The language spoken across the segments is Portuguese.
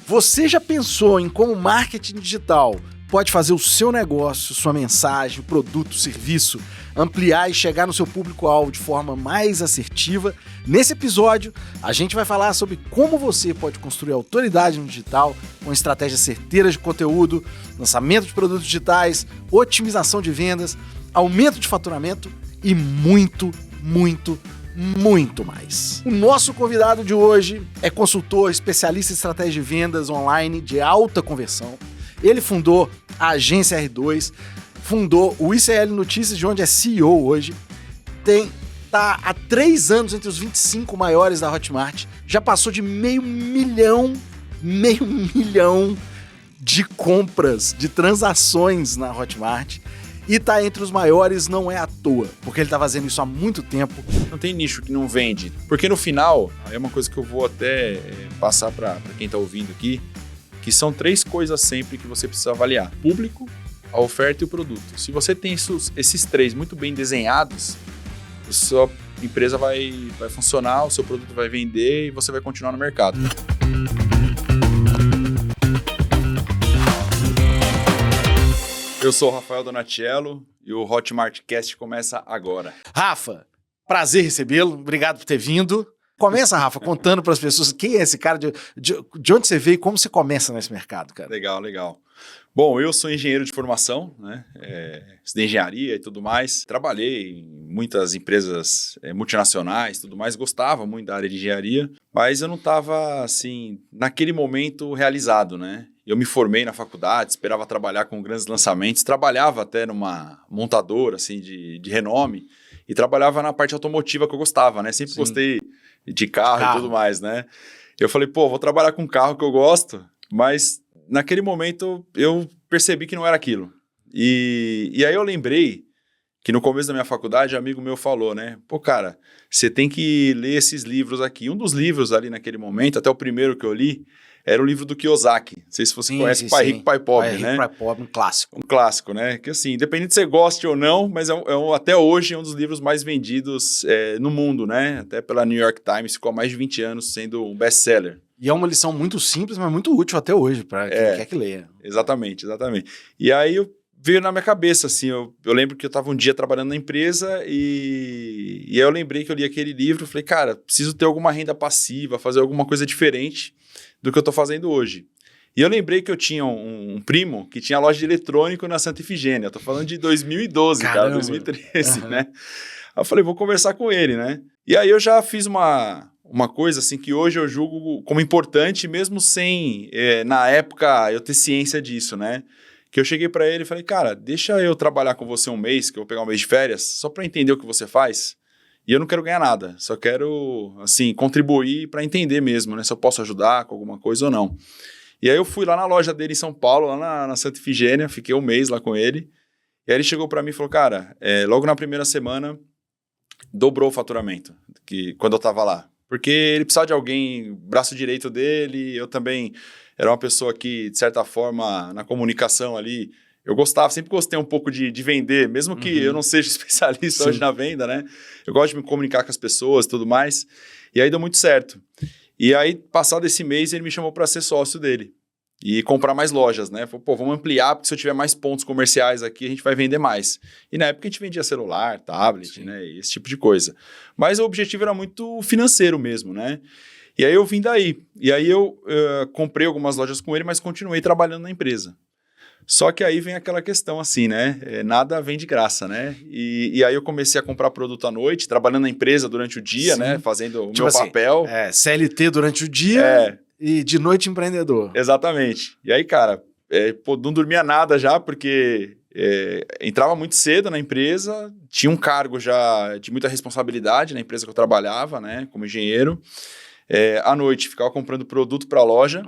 Você já pensou em como o marketing digital pode fazer o seu negócio, sua mensagem, produto, serviço, ampliar e chegar no seu público-alvo de forma mais assertiva? Nesse episódio, a gente vai falar sobre como você pode construir autoridade no digital com estratégias certeiras de conteúdo, lançamento de produtos digitais, otimização de vendas, aumento de faturamento e muito mais. O nosso convidado de hoje é consultor, especialista em estratégia de vendas online de alta conversão. Ele fundou a agência R2, fundou o ICL Notícias, de onde é CEO hoje. Tá há 3 anos entre os 25 maiores da Hotmart. Já passou de meio milhão de compras, de transações na Hotmart. E tá entre os maiores não é à toa, porque ele tá fazendo isso há muito tempo. Não tem nicho que não vende, porque no final, é uma coisa que eu vou até passar para quem tá ouvindo aqui, que são 3 coisas sempre que você precisa avaliar: público, a oferta e o produto. Se você tem esses 3 muito bem desenhados, a sua empresa vai funcionar, o seu produto vai vender e você vai continuar no mercado. Eu sou o Rafael Donatiello e o Hotmartcast começa agora. Rafa, prazer recebê-lo, obrigado por ter vindo. Começa, Rafa, contando para as pessoas quem é esse cara, de onde você veio e como você começa nesse mercado, cara. Legal. Bom, eu sou engenheiro de formação, né? Estudei engenharia e tudo mais. Trabalhei em muitas empresas multinacionais e tudo mais. Gostava muito da área de engenharia, mas eu não estava, assim, naquele momento realizado, né? Eu me formei na faculdade, esperava trabalhar com grandes lançamentos. Trabalhava até numa montadora, assim, de renome. E trabalhava na parte automotiva que eu gostava, né? Sempre gostei de carro e tudo mais, né? Eu falei, vou trabalhar com carro que eu gosto, mas naquele momento eu percebi que não era aquilo. E aí eu lembrei que no começo da minha faculdade, um amigo meu falou, né? Cara, você tem que ler esses livros aqui. Um dos livros ali naquele momento, até o primeiro que eu li, era o livro do Kiyosaki. Não sei se você conhece, Pai Rico, Pai Pobre, né? Pai Rico, Pai Pobre, um clássico. Um clássico, né? Que assim, independente se você goste ou não, mas até hoje é um dos livros mais vendidos no mundo, né? Até pela New York Times, ficou há mais de 20 anos sendo um best-seller. E é uma lição muito simples, mas muito útil até hoje, para quem quer que leia. Exatamente. E aí veio na minha cabeça, assim, eu lembro que eu estava um dia trabalhando na empresa e aí eu lembrei que eu li aquele livro, falei, cara, preciso ter alguma renda passiva, fazer alguma coisa diferente do que eu tô fazendo hoje. E eu lembrei que eu tinha um primo que tinha loja de eletrônico na Santa Efigênia. Eu tô falando de 2012, cara, 2013, né? Aí eu falei, vou conversar com ele, né? E aí eu já fiz uma coisa assim que hoje eu julgo como importante, mesmo sem, na época, eu ter ciência disso, né? Que eu cheguei pra ele e falei, cara, deixa eu trabalhar com você um mês, que eu vou pegar um mês de férias, só pra entender o que você faz. E eu não quero ganhar nada, só quero, assim, contribuir para entender mesmo, né? Se eu posso ajudar com alguma coisa ou não. E aí eu fui lá na loja dele em São Paulo, lá na Santa Efigênia, fiquei um mês lá com ele. E aí ele chegou para mim e falou, cara, logo na primeira semana, dobrou o faturamento, quando eu tava lá. Porque ele precisava de alguém, braço direito dele, eu também era uma pessoa que, de certa forma, na comunicação ali, eu sempre gostei um pouco de vender, mesmo que eu não seja especialista hoje na venda, né? Eu gosto de me comunicar com as pessoas e tudo mais. E aí deu muito certo. E aí, passado esse mês, ele me chamou para ser sócio dele. E comprar mais lojas, né? Falou, vamos ampliar, porque se eu tiver mais pontos comerciais aqui, a gente vai vender mais. E na época a gente vendia celular, tablet, né? Esse tipo de coisa. Mas o objetivo era muito financeiro mesmo, né? E aí eu vim daí. E aí eu comprei algumas lojas com ele, mas continuei trabalhando na empresa. Só que aí vem aquela questão assim, né? Nada vem de graça, né? E aí eu comecei a comprar produto à noite, trabalhando na empresa durante o dia, né? Fazendo o meu papel. CLT durante o dia e de noite empreendedor. Exatamente. E aí, cara, não dormia nada já, porque entrava muito cedo na empresa, tinha um cargo já de muita responsabilidade na empresa que eu trabalhava, né? Como engenheiro. À noite, ficava comprando produto para a loja.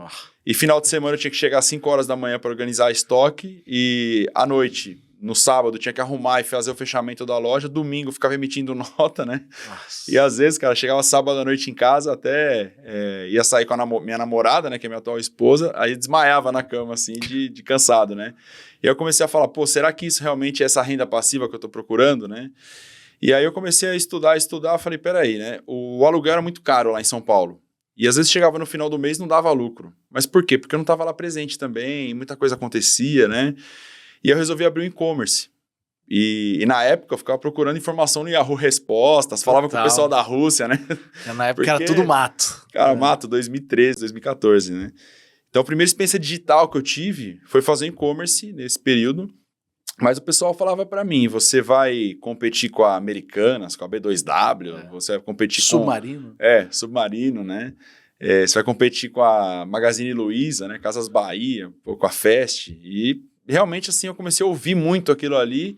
E final de semana eu tinha que chegar às 5 horas da manhã para organizar estoque. E à noite, no sábado, tinha que arrumar e fazer o fechamento da loja. Domingo, ficava emitindo nota, né? Nossa. E às vezes, cara, chegava sábado à noite em casa, até ia sair com a minha namorada, né? Que é minha atual esposa. Aí desmaiava na cama, assim, de cansado, né? E aí eu comecei a falar, será que isso realmente é essa renda passiva que eu tô procurando, né? E aí eu comecei a estudar, falei, peraí, né? O aluguel era muito caro lá em São Paulo. E às vezes chegava no final do mês e não dava lucro. Mas por quê? Porque eu não estava lá presente também, muita coisa acontecia, né? E eu resolvi abrir um e-commerce. E na época eu ficava procurando informação no Yahoo Respostas, falava com o pessoal da Rússia, né? Na época era tudo mato. Cara, mato, 2013, 2014, né? Então a primeira experiência digital que eu tive foi fazer e-commerce nesse período. Mas o pessoal falava para mim, você vai competir com a Americanas, com a B2W, você vai competir Submarino. com... Submarino, né? Você vai competir com a Magazine Luiza, né? Casas Bahia, com a Fest. E realmente, assim, eu comecei a ouvir muito aquilo ali.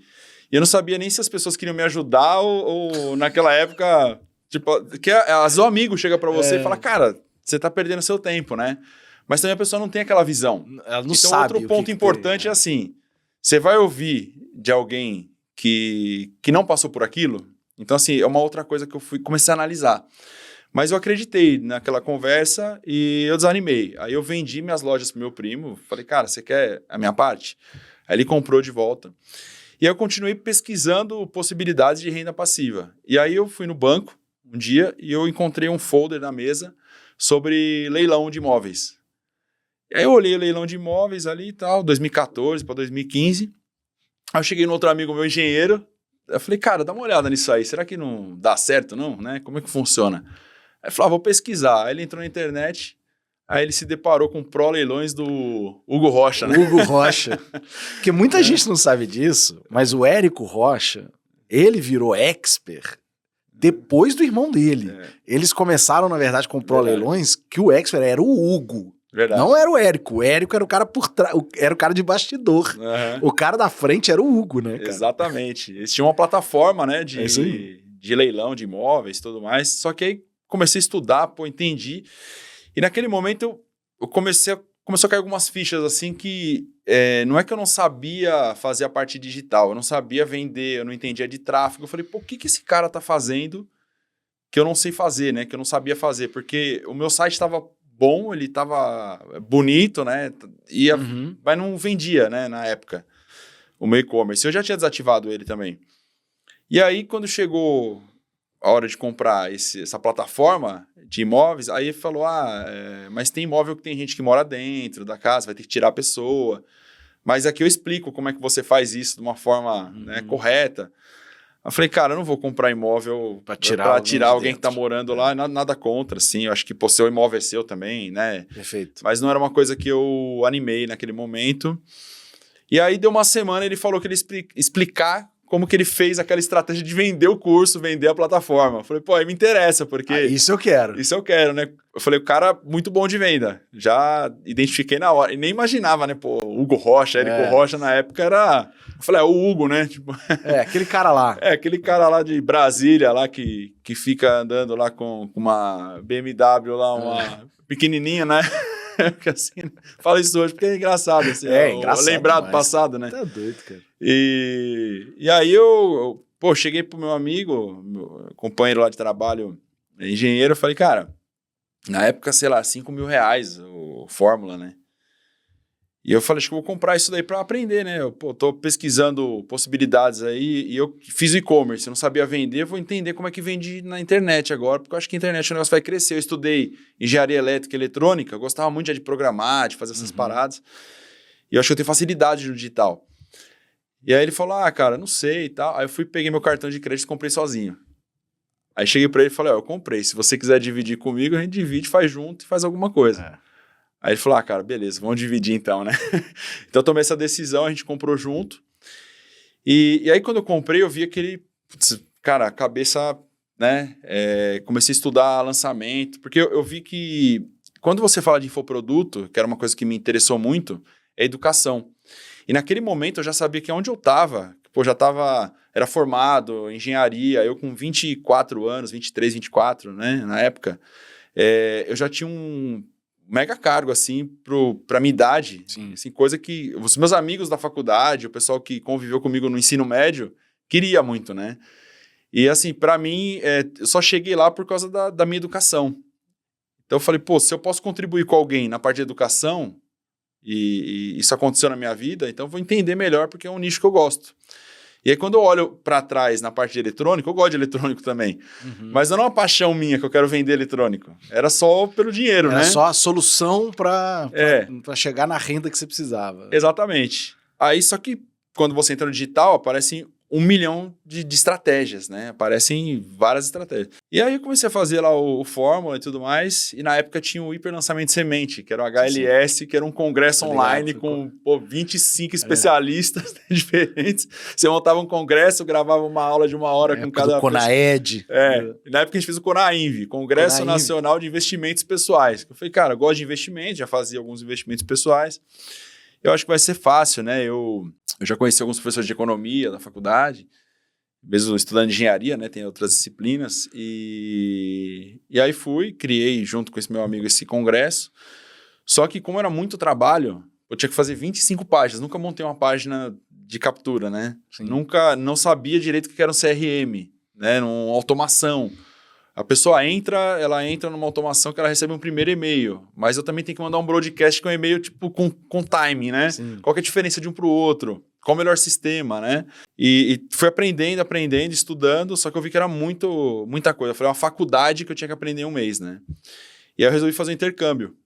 E eu não sabia nem se as pessoas queriam me ajudar ou naquela época... Tipo, que às vezes o amigo chega para você e fala, cara, você tá perdendo seu tempo, né? Mas também a pessoa não tem aquela visão. Ela não então, sabe outro ponto importante é assim... Você vai ouvir de alguém que não passou por aquilo? Então, assim, é uma outra coisa que eu comecei a analisar. Mas eu acreditei naquela conversa e eu desanimei. Aí eu vendi minhas lojas pro meu primo. Falei, cara, você quer a minha parte? Aí ele comprou de volta. E aí eu continuei pesquisando possibilidades de renda passiva. E aí eu fui no banco um dia e eu encontrei um folder na mesa sobre leilão de imóveis. Aí eu olhei o leilão de imóveis ali e tal, 2014 para 2015. Aí eu cheguei no outro amigo meu, engenheiro. Eu falei, cara, dá uma olhada nisso aí. Será que não dá certo, não? Né? Como é que funciona? Aí ele falou, vou pesquisar. Aí ele entrou na internet, aí ele se deparou com pró-leilões do Hugo Rocha, né? Hugo Rocha. Porque muita gente não sabe disso, mas o Érico Rocha, ele virou expert depois do irmão dele. Eles começaram, na verdade, com pró-leilões, que o expert era o Hugo. Verdade. Não era o Érico. O Érico era o cara por trás, era o cara de bastidor. Uhum. O cara da frente era o Hugo, né, cara? Exatamente. Eles tinham uma plataforma, né, de leilão de imóveis e tudo mais. Só que aí comecei a estudar, entendi. E naquele momento começou a cair algumas fichas, assim, que não é que eu não sabia fazer a parte digital, eu não sabia vender, eu não entendia de tráfego. Eu falei, o que esse cara tá fazendo que eu não sei fazer, né, que eu não sabia fazer? Porque o meu site estava bom, ele tava bonito, né? Mas não vendia, né? Na época, o meu e-commerce. Eu já tinha desativado ele também. E aí, quando chegou a hora de comprar essa plataforma de imóveis, aí ele falou, mas tem imóvel que tem gente que mora dentro da casa, vai ter que tirar a pessoa. Mas aqui eu explico como é que você faz isso de uma forma né, correta. Eu falei, cara, eu não vou comprar imóvel para tirar alguém que tá morando lá, nada contra, assim, eu acho que seu imóvel é seu também, né? Perfeito. Mas não era uma coisa que eu animei naquele momento. E aí deu uma semana, ele falou que ele ia explicar como que ele fez aquela estratégia de vender o curso, vender a plataforma. Eu falei, aí me interessa, porque... isso eu quero. Isso eu quero, né? Eu falei, o cara muito bom de venda. Já identifiquei na hora. E nem imaginava, né? Hugo Rocha, Érico Rocha, na época era... Eu falei, o Hugo, né? Tipo... aquele cara lá. aquele cara lá de Brasília, lá que fica andando lá com uma BMW lá, uma pequenininha, né? Assim, fala isso hoje porque é engraçado, assim. Engraçado lembrar do demais. passado, né? Tá doido, cara. E aí eu cheguei pro meu amigo, meu companheiro lá de trabalho, engenheiro, eu falei, cara, na época, sei lá, R$5.000 o Fórmula, né? E eu falei, acho que eu vou comprar isso daí para aprender, né? Eu tô pesquisando possibilidades aí e eu fiz e-commerce, eu não sabia vender, vou entender como é que vende na internet agora, porque eu acho que a internet o negócio vai crescer. Eu estudei engenharia elétrica e eletrônica, eu gostava muito de programar, de fazer essas paradas, e eu acho que eu tenho facilidade no digital. E aí ele falou, cara, não sei e tal. Aí eu peguei meu cartão de crédito e comprei sozinho. Aí cheguei pra ele e falei, eu comprei, se você quiser dividir comigo, a gente divide, faz junto e faz alguma coisa. Aí ele falou, cara, beleza, vamos dividir então, né? Então eu tomei essa decisão, a gente comprou junto. E aí quando eu comprei, eu vi aquele, cara, a cabeça, né? Comecei a estudar lançamento, porque eu vi que quando você fala de infoproduto, que era uma coisa que me interessou muito, é educação. E naquele momento eu já sabia que onde eu estava, era formado em engenharia, eu com 24 anos, 23, 24, né, na época, eu já tinha um mega cargo, assim, pra minha idade, assim, coisa que os meus amigos da faculdade, o pessoal que conviveu comigo no ensino médio, queria muito, né? E, assim, pra mim, eu só cheguei lá por causa da minha educação. Então eu falei, se eu posso contribuir com alguém na parte de educação, e isso aconteceu na minha vida, então eu vou entender melhor, porque é um nicho que eu gosto. E aí, quando eu olho para trás na parte de eletrônico, eu gosto de eletrônico também. Mas não é uma paixão minha que eu quero vender eletrônico. Era só pelo dinheiro, né? Era só a solução para chegar na renda que você precisava. Exatamente. Aí, só que quando você entra no digital, aparecem 1 milhão de estratégias, né? Aparecem várias estratégias. E aí eu comecei a fazer lá o Fórmula e tudo mais, e na época tinha o Hiper Lançamento Semente, que era o HLS, que era um congresso online com 25 especialistas diferentes. Você montava um congresso, gravava uma aula de 1 hora com cada... do Conaed. Na época a gente fez o CONAINV, Congresso Nacional de Investimentos Pessoais. Eu falei, cara, eu gosto de investimento, já fazia alguns investimentos pessoais. Eu acho que vai ser fácil, né? Eu já conheci alguns professores de economia da faculdade, mesmo estudando engenharia, né? Tem outras disciplinas. E aí criei junto com esse meu amigo esse congresso. Só que como era muito trabalho, eu tinha que fazer 25 páginas. Nunca montei uma página de captura, né? Não sabia direito o que era um CRM, né? Uma automação. A pessoa ela entra numa automação que ela recebe um primeiro e-mail, mas eu também tenho que mandar um broadcast com um e-mail tipo com timing, né? Sim. Qual que é a diferença de um para o outro? Qual o melhor sistema, né? E fui aprendendo, estudando, só que eu vi que era muita coisa. Eu falei, uma faculdade que eu tinha que aprender em 1 mês, né? E aí eu resolvi fazer um intercâmbio.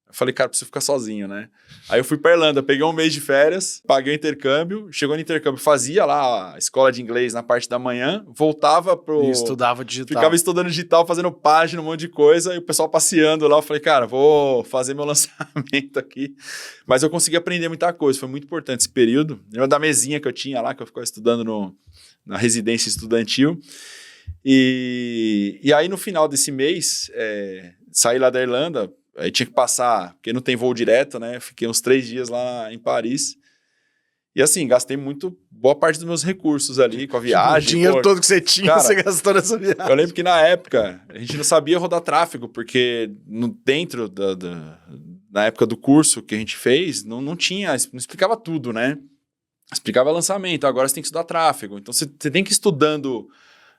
Eu falei, cara, preciso ficar sozinho, né? Aí eu fui pra Irlanda, peguei 1 mês de férias, paguei o intercâmbio, chegou no intercâmbio, fazia lá a escola de inglês na parte da manhã, voltava E estudava digital. Ficava estudando digital, fazendo página, um monte de coisa, e o pessoal passeando lá, eu falei, cara, vou fazer meu lançamento aqui. Mas eu consegui aprender muita coisa, foi muito importante esse período. Lembra da mesinha que eu tinha lá, que eu ficava estudando na residência estudantil. E aí, no final desse mês, saí lá da Irlanda. Aí tinha que passar, porque não tem voo direto, né? Fiquei uns 3 dias lá em Paris. E assim, gastei boa parte dos meus recursos ali com a viagem. O dinheiro todo que você tinha, cara, você gastou nessa viagem. Eu lembro que na época, a gente não sabia rodar tráfego, porque dentro na época do curso que a gente fez, não explicava tudo, né? Explicava lançamento, agora você tem que estudar tráfego. Então você tem que ir estudando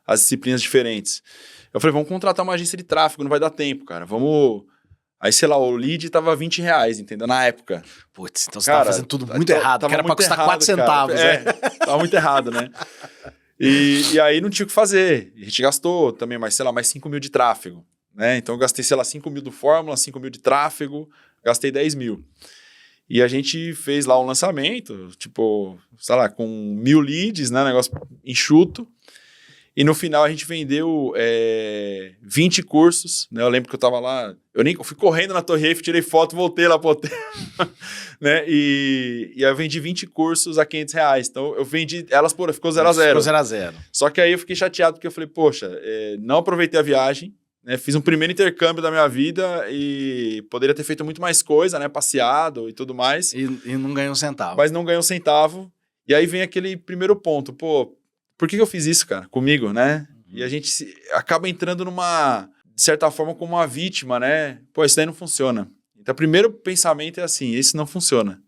as disciplinas diferentes. Eu falei, vamos contratar uma agência de tráfego, não vai dar tempo, cara. Vamos... Aí, sei lá, o lead tava R$20, entendeu? Na época. Putz, então você tava fazendo tudo muito errado, que era pra custar 4 centavos, né? Tava muito errado, né? E aí não tinha o que fazer. A gente gastou também mais 5 mil de tráfego, né? Então eu gastei, 5 mil do Fórmula, 5 mil de tráfego, gastei 10 mil. E a gente fez lá um lançamento, tipo, com 1.000 leads, né? Negócio enxuto. E no final a gente vendeu 20 cursos, né? Eu lembro que eu tava lá, eu fui correndo na Torre Eiffel, tirei foto, voltei lá pro hotel, né? E aí eu vendi 20 cursos a R$500. Então eu vendi elas ficou 0 a 0. Ficou 0 a 0. Só que aí eu fiquei chateado porque eu falei, poxa, não aproveitei a viagem, né? Fiz um primeiro intercâmbio da minha vida e poderia ter feito muito mais coisa, né? Passeado e tudo mais. E não ganhou um centavo. Mas não ganhou um centavo. E aí vem aquele primeiro ponto, por que eu fiz isso, cara, comigo, né? E a gente acaba entrando de certa forma, como uma vítima, né? Isso daí não funciona. Então, o primeiro pensamento é assim, isso não funciona.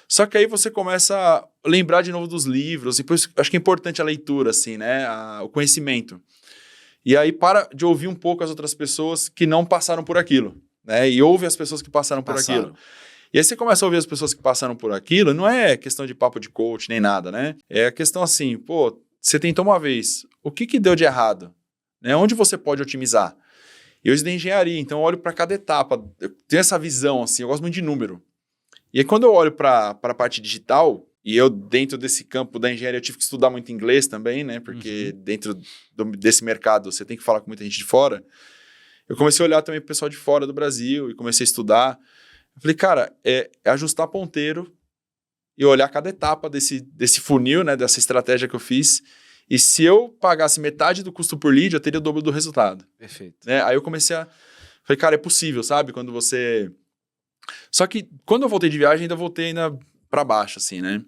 Só que aí você começa a lembrar de novo dos livros, e por isso acho que é importante a leitura, assim, né? O conhecimento. E aí para de ouvir um pouco as outras pessoas que não passaram por aquilo, né? E ouve as pessoas que passaram por aquilo. E aí você começa a ouvir as pessoas que passaram por aquilo, não é questão de papo de coach nem nada, né? É a questão assim, você tentou uma vez, o que deu de errado? Né? Onde você pode otimizar? Eu estudei engenharia, então eu olho para cada etapa, eu tenho essa visão, assim, eu gosto muito de número. E aí quando eu olho para a parte digital, e eu dentro desse campo da engenharia eu tive que estudar muito inglês também, né? Porque dentro desse mercado você tem que falar com muita gente de fora. Eu comecei a olhar também para o pessoal de fora do Brasil e comecei a estudar. Eu falei, cara, é ajustar ponteiro e olhar cada etapa desse funil, né, dessa estratégia que eu fiz. E se eu pagasse metade do custo por lead, eu teria o dobro do resultado. Perfeito. Né? Aí eu comecei falei, cara, é possível, sabe? Quando você... Só que quando eu voltei de viagem, ainda voltei pra baixo, assim, né?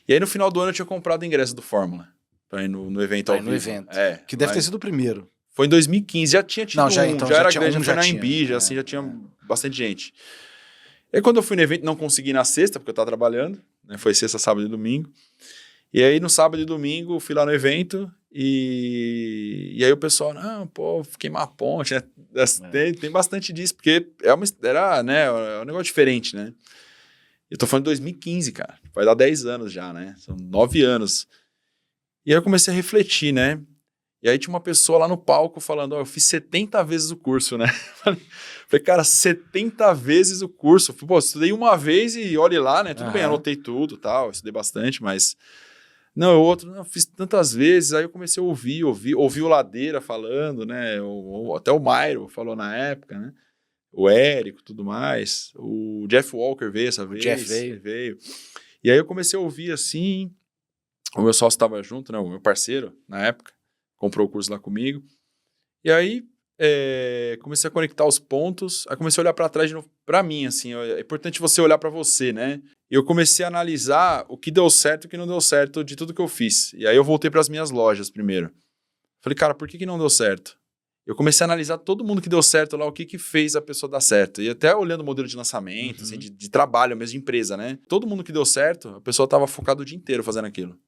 E aí no final do ano eu tinha comprado o ingresso do Fórmula pra ir no evento ao vivo. No evento. Que deve ter sido o primeiro. Foi em 2015, já tinha tido já era grande, já foi na Embi, já tinha bastante gente. E aí quando eu fui no evento, não consegui ir na sexta, porque eu tava trabalhando, né? Foi sexta, sábado e domingo. E aí no sábado e domingo fui lá no evento e aí o pessoal, não, queimar a ponte, né? Tem bastante disso, porque era, né, é um negócio diferente, né? Eu tô falando de 2015, cara. Vai dar 10 anos já, né? São 9 anos. E aí eu comecei a refletir, né? E aí tinha uma pessoa lá no palco falando, eu fiz 70 vezes o curso, né? Falei, cara, 70 vezes o curso. Falei, estudei uma vez e olhe lá, né? Tudo bem, anotei tudo, tal, estudei bastante, mas... Não, eu fiz tantas vezes, aí eu comecei a ouvi o Ladeira falando, né? Até o Mairo falou na época, né? O Érico, tudo mais. O Jeff Walker veio essa vez. Jeff veio. E aí eu comecei a ouvir assim. O meu sócio estava junto, né? O meu parceiro, na época, comprou o curso lá comigo. E aí comecei a conectar os pontos. Aí comecei a olhar para trás de novo, para mim, assim. É importante você olhar para você, né? E eu comecei a analisar o que deu certo e o que não deu certo de tudo que eu fiz. E aí eu voltei para as minhas lojas primeiro. Falei, cara, por que não deu certo? Eu comecei a analisar todo mundo que deu certo lá, o que fez a pessoa dar certo. E até olhando o modelo de lançamento, assim, de trabalho mesmo, de empresa, né? Todo mundo que deu certo, a pessoa estava focada o dia inteiro fazendo aquilo.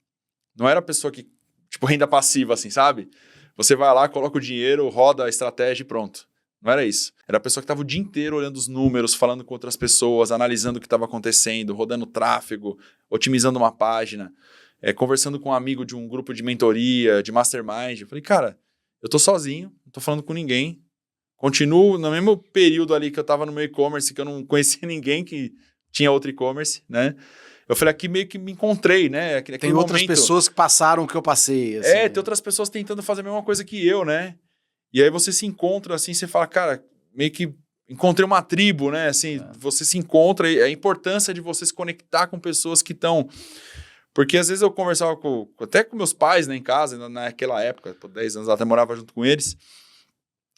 Não era a pessoa que, tipo, renda passiva, assim, sabe? Você vai lá, coloca o dinheiro, roda a estratégia e pronto. Não era isso. Era a pessoa que estava o dia inteiro olhando os números, falando com outras pessoas, analisando o que estava acontecendo, rodando tráfego, otimizando uma página, conversando com um amigo de um grupo de mentoria, de mastermind. Eu falei, cara, eu tô sozinho, não tô falando com ninguém. Continuo no mesmo período ali que eu tava no meu e-commerce, que eu não conhecia ninguém que tinha outro e-commerce, né? Eu falei, aqui meio que me encontrei, né? Tem outras pessoas que passaram o que eu passei. Assim. Tem outras pessoas tentando fazer a mesma coisa que eu, né? E aí você se encontra assim, você fala, cara, meio que encontrei uma tribo, né? Assim, você se encontra e a importância de você se conectar com pessoas que estão... Porque às vezes eu conversava até com meus pais, né, em casa, naquela época, 10 anos até morava junto com eles.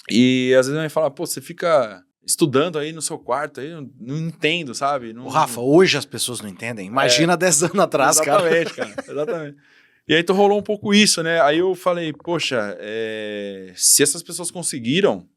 E às vezes eu me fala, você fica estudando aí no seu quarto, aí não entendo, sabe? Não, Rafa, hoje as pessoas não entendem. Imagina 10 anos atrás, exatamente, cara. Exatamente. E aí então rolou um pouco isso, né? Aí eu falei, poxa, se essas pessoas conseguiram,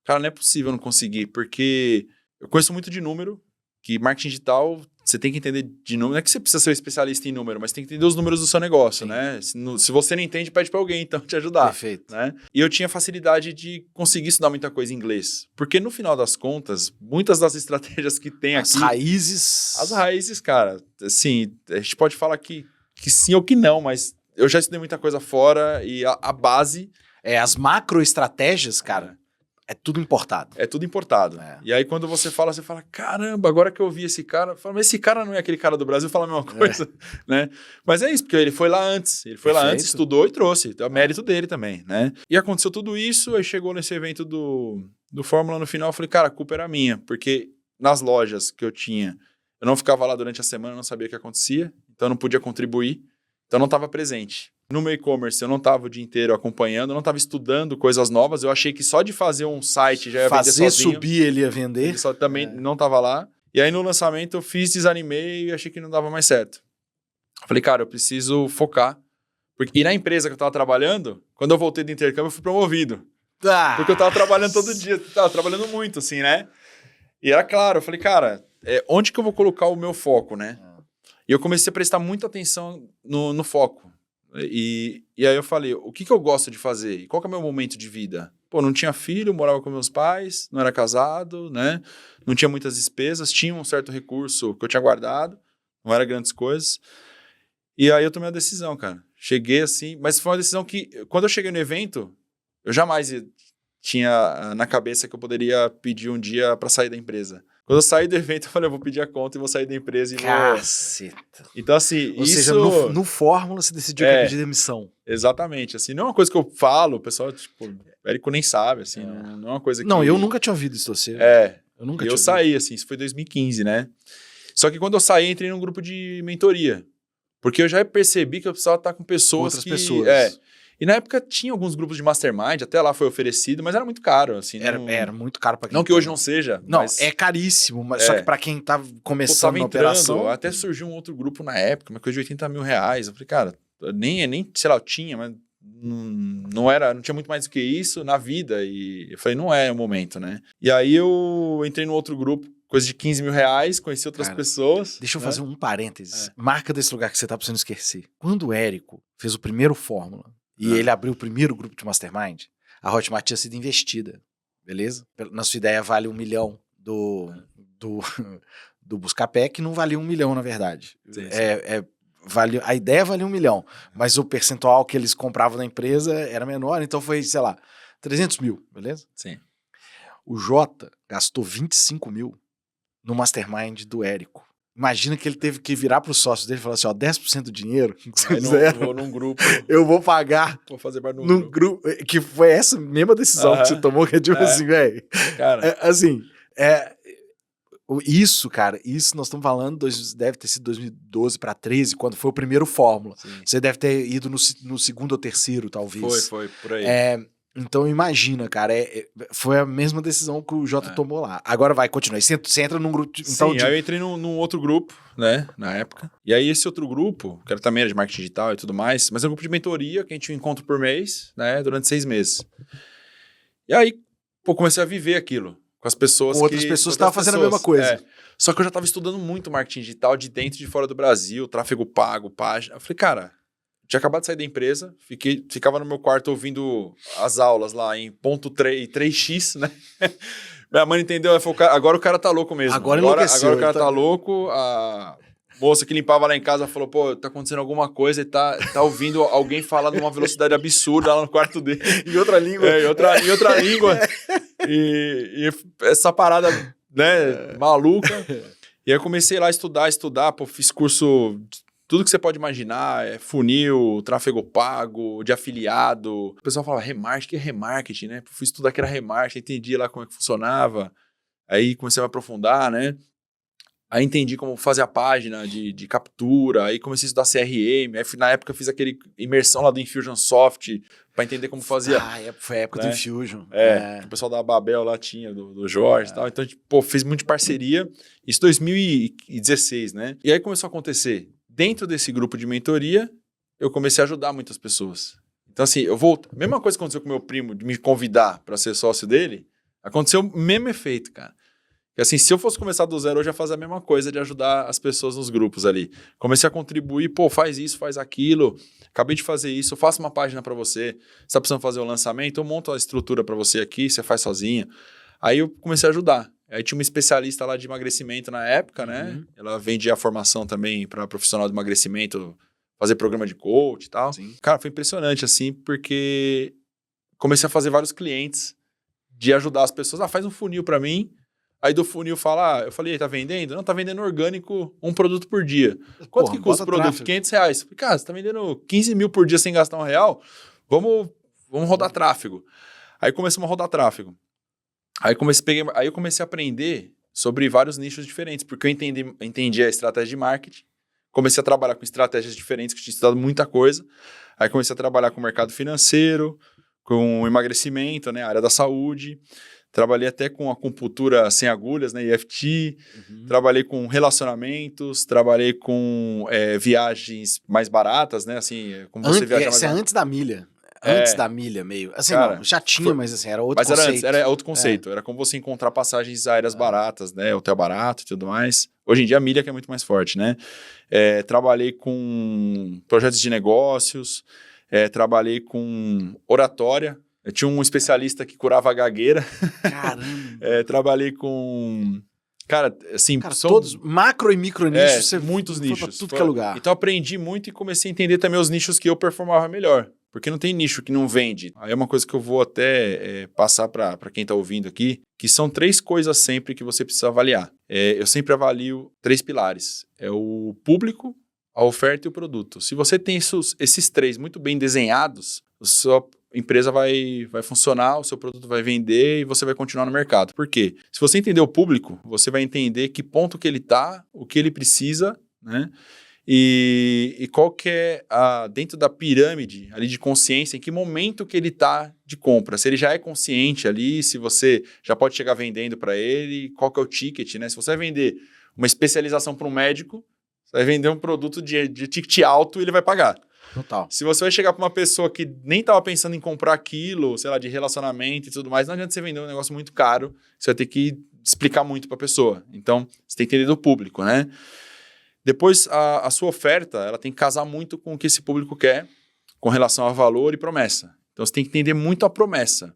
cara, não é possível eu não conseguir, porque eu conheço muito de número, que marketing digital, você tem que entender de número, não é que você precisa ser um especialista em número, mas tem que entender os números do seu negócio, né? Se você não entende, pede para alguém, então, te ajudar. Perfeito. Né? E eu tinha facilidade de conseguir estudar muita coisa em inglês, porque no final das contas, muitas das estratégias que tem aqui... As raízes, cara, assim, a gente pode falar que sim ou que não, mas eu já estudei muita coisa fora e a base... as macroestratégias, cara... É tudo importado. É tudo importado. E aí, quando você fala, caramba, agora que eu vi esse cara... Mas esse cara não é aquele cara do Brasil, fala a mesma coisa, né? Mas é isso, porque ele foi lá antes. Ele foi lá antes, estudou e trouxe. Então, é mérito dele também, né? E aconteceu tudo isso, aí chegou nesse evento do Fórmula no final, eu falei, cara, a culpa era minha. Porque nas lojas que eu tinha, eu não ficava lá durante a semana, eu não sabia o que acontecia. Então, eu não podia contribuir. Então, eu não estava presente. No meu e-commerce, eu não estava o dia inteiro acompanhando, eu não estava estudando coisas novas. Eu achei que só de fazer um site já ia vender sozinho. Fazer subir, ele ia vender. Ele só também não estava lá. E aí, no lançamento, eu desanimei e achei que não dava mais certo. Falei, cara, eu preciso focar. E na empresa que eu estava trabalhando, quando eu voltei do intercâmbio, eu fui promovido. Porque eu estava trabalhando todo dia, estava trabalhando muito, assim, né? E era claro, eu falei, cara, onde que eu vou colocar o meu foco, né? E eu comecei a prestar muita atenção no foco. E aí eu falei, o que eu gosto de fazer? E qual que é o meu momento de vida? Pô, não tinha filho, morava com meus pais, não era casado, né? Não tinha muitas despesas, tinha um certo recurso que eu tinha guardado, não era grandes coisas. E aí eu tomei a decisão, cara. Cheguei assim, mas foi uma decisão que, quando eu cheguei no evento, eu jamais tinha na cabeça que eu poderia pedir um dia para sair da empresa. Quando eu saí do evento, eu falei, eu vou pedir a conta e vou sair da empresa e Caceta. Então, assim, Ou seja, no Fórmula você decidiu que ia pedir demissão. Exatamente. Assim, não é uma coisa que eu falo, o pessoal, tipo, o Érico nem sabe, assim, não é uma coisa que... Não, eu nunca tinha ouvido isso, você. Eu nunca tinha ouvido. Saí, assim, isso foi 2015, né? Só que quando eu saí, entrei num grupo de mentoria. Porque eu já percebi que eu precisava estar com pessoas outras pessoas. E na época tinha alguns grupos de mastermind, até lá foi oferecido, mas era muito caro, assim. Era muito caro pra quem... Não que hoje não seja, não, mas... é caríssimo, mas só que pra quem tá começando a operação... Até surgiu um outro grupo na época, uma coisa de 80 mil reais. Eu falei, cara, nem sei lá, eu tinha, mas não tinha muito mais do que isso na vida. E eu falei, não é o momento, né? E aí eu entrei no outro grupo, coisa de 15 mil reais, conheci outras pessoas. Deixa eu fazer um parênteses. Marca desse lugar que você tá precisando esquecer. Quando o Érico fez o primeiro Fórmula, e ele abriu o primeiro grupo de Mastermind, a Hotmart tinha sido investida, beleza? Na sua ideia vale 1 milhão do Buscapé, que não valia 1 milhão, na verdade. Sim. a ideia valia 1 milhão, mas o percentual que eles compravam da empresa era menor, então foi, sei lá, 300 mil, beleza? Sim. O Jota gastou 25 mil no mastermind do Érico. Imagina que ele teve que virar para os sócios dele e falar assim, ó, 10% do dinheiro que vocês fizeram, vou num grupo. eu vou pagar. Vou fazer parte num grupo. Que foi essa mesma decisão que você tomou, que é tipo assim, velho. Cara. Isso, cara, isso nós estamos falando, deve ter sido 2012 para 13, quando foi o primeiro Fórmula. Sim. Você deve ter ido no segundo ou terceiro, talvez. Foi, por aí. Então imagina, cara, foi a mesma decisão que o Jota tomou lá. Agora vai, continua. Você entra num grupo... Então, Sim, aí eu entrei num outro grupo, né, na época. E aí esse outro grupo, que era também de marketing digital e tudo mais, mas é um grupo de mentoria que a gente tinha um encontro por mês, né, durante 6 meses. E aí, comecei a viver aquilo. Com as pessoas com outras pessoas que estavam fazendo a mesma coisa. Só que eu já estava estudando muito marketing digital de dentro e de fora do Brasil, tráfego pago, página. Eu falei, cara, tinha acabado de sair da empresa, ficava no meu quarto ouvindo as aulas lá em ponto 3x, né? Minha mãe entendeu, ela falou, agora o cara tá louco mesmo. Agora o cara tá louco, a moça que limpava lá em casa falou, pô, tá acontecendo alguma coisa e tá ouvindo alguém falar numa velocidade absurda lá no quarto dele. Em outra língua. Em outra língua. E essa parada, né, maluca. E aí eu comecei lá a estudar, pô, fiz curso, tudo que você pode imaginar, funil, tráfego pago, de afiliado. O pessoal falava remarketing, que é remarketing, né? Fui estudar que era remarketing, entendi lá como é que funcionava. Aí comecei a me aprofundar, né? Aí entendi como fazer a página de captura, aí comecei a estudar CRM, aí na época eu fiz aquele imersão lá do Infusionsoft para entender como fazia. Foi a época do Infusion. O pessoal da Babel lá tinha, do Jorge e tal. Então, fiz muito parceria. Isso em 2016, né? E aí começou a acontecer. Dentro desse grupo de mentoria, eu comecei a ajudar muitas pessoas. Então, assim, mesma coisa que aconteceu com meu primo, de me convidar para ser sócio dele, aconteceu o mesmo efeito, cara. Porque assim, se eu fosse começar do zero, eu já fazia a mesma coisa de ajudar as pessoas nos grupos ali. Comecei a contribuir, pô, faz isso, faz aquilo, acabei de fazer isso, eu faço uma página para você, você tá precisando fazer o lançamento, eu monto a estrutura para você aqui, você faz sozinho. Aí eu comecei a ajudar. Aí tinha uma especialista lá de emagrecimento na época, né? Ela vendia a formação também para profissional de emagrecimento, fazer programa de coach e tal. Sim. Cara, foi impressionante, assim, porque comecei a fazer vários clientes de ajudar as pessoas. Faz um funil para mim. Aí do funil eu falei, tá vendendo? Não, tá vendendo orgânico, um produto por dia. Quanto que custa o produto? R$500. Falei, cara, você tá vendendo 15 mil por dia sem gastar R$1? Vamos rodar tráfego. Aí começamos a rodar tráfego. Aí eu comecei a aprender sobre vários nichos diferentes, porque eu entendi a estratégia de marketing, comecei a trabalhar com estratégias diferentes, que eu tinha estudado muita coisa. Aí comecei a trabalhar com o mercado financeiro, com o emagrecimento, né, a área da saúde. Trabalhei até com acupuntura sem agulhas, né, EFT. Trabalhei com relacionamentos, trabalhei com viagens mais baratas, né, assim, como você viaja mais barato. Antes da milha. Antes da milha, meio. Assim, cara, não, já tinha, mas assim, era outro conceito. Mas era outro conceito. Era como você encontrar passagens aéreas baratas, né, hotel barato e tudo mais. Hoje em dia a milha que é muito mais forte, né. Trabalhei com projetos de negócios, trabalhei com oratória. Eu tinha um especialista que curava a gagueira. Caramba! Trabalhei com... Cara, assim... todos macro e micro nichos. Muitos nichos. Tudo que é lugar. Então, aprendi muito e comecei a entender também os nichos que eu performava melhor. Porque não tem nicho que não vende. Aí é uma coisa que eu vou até passar para quem está ouvindo aqui, que são 3 coisas sempre que você precisa avaliar. Eu sempre avalio 3 pilares. É o público, a oferta e o produto. Se você tem esses 3 muito bem desenhados, a sua empresa vai funcionar, o seu produto vai vender e você vai continuar no mercado. Por quê? Se você entender o público, você vai entender que ponto que ele está, o que ele precisa, né? E qual que é, dentro da pirâmide ali de consciência, em que momento que ele está de compra. Se ele já é consciente ali, se você já pode chegar vendendo para ele, qual que é o ticket, né? Se você vai vender uma especialização para um médico, você vai vender um produto de ticket alto e ele vai pagar. Total. Se você vai chegar para uma pessoa que nem estava pensando em comprar aquilo, sei lá, de relacionamento e tudo mais, não adianta você vender um negócio muito caro, você vai ter que explicar muito para a pessoa. Então, você tem que entender do público, né? Depois, a sua oferta, ela tem que casar muito com o que esse público quer, com relação a valor e promessa. Então, você tem que entender muito a promessa.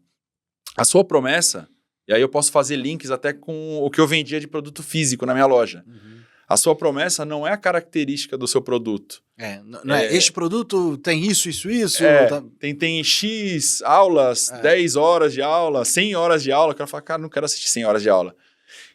A sua promessa, e aí eu posso fazer links até com o que eu vendia de produto físico na minha loja. A sua promessa não é a característica do seu produto. Não é este produto tem isso. Tem X aulas, 10 horas de aula, 100 horas de aula. O cara fala, cara, não quero assistir 100 horas de aula.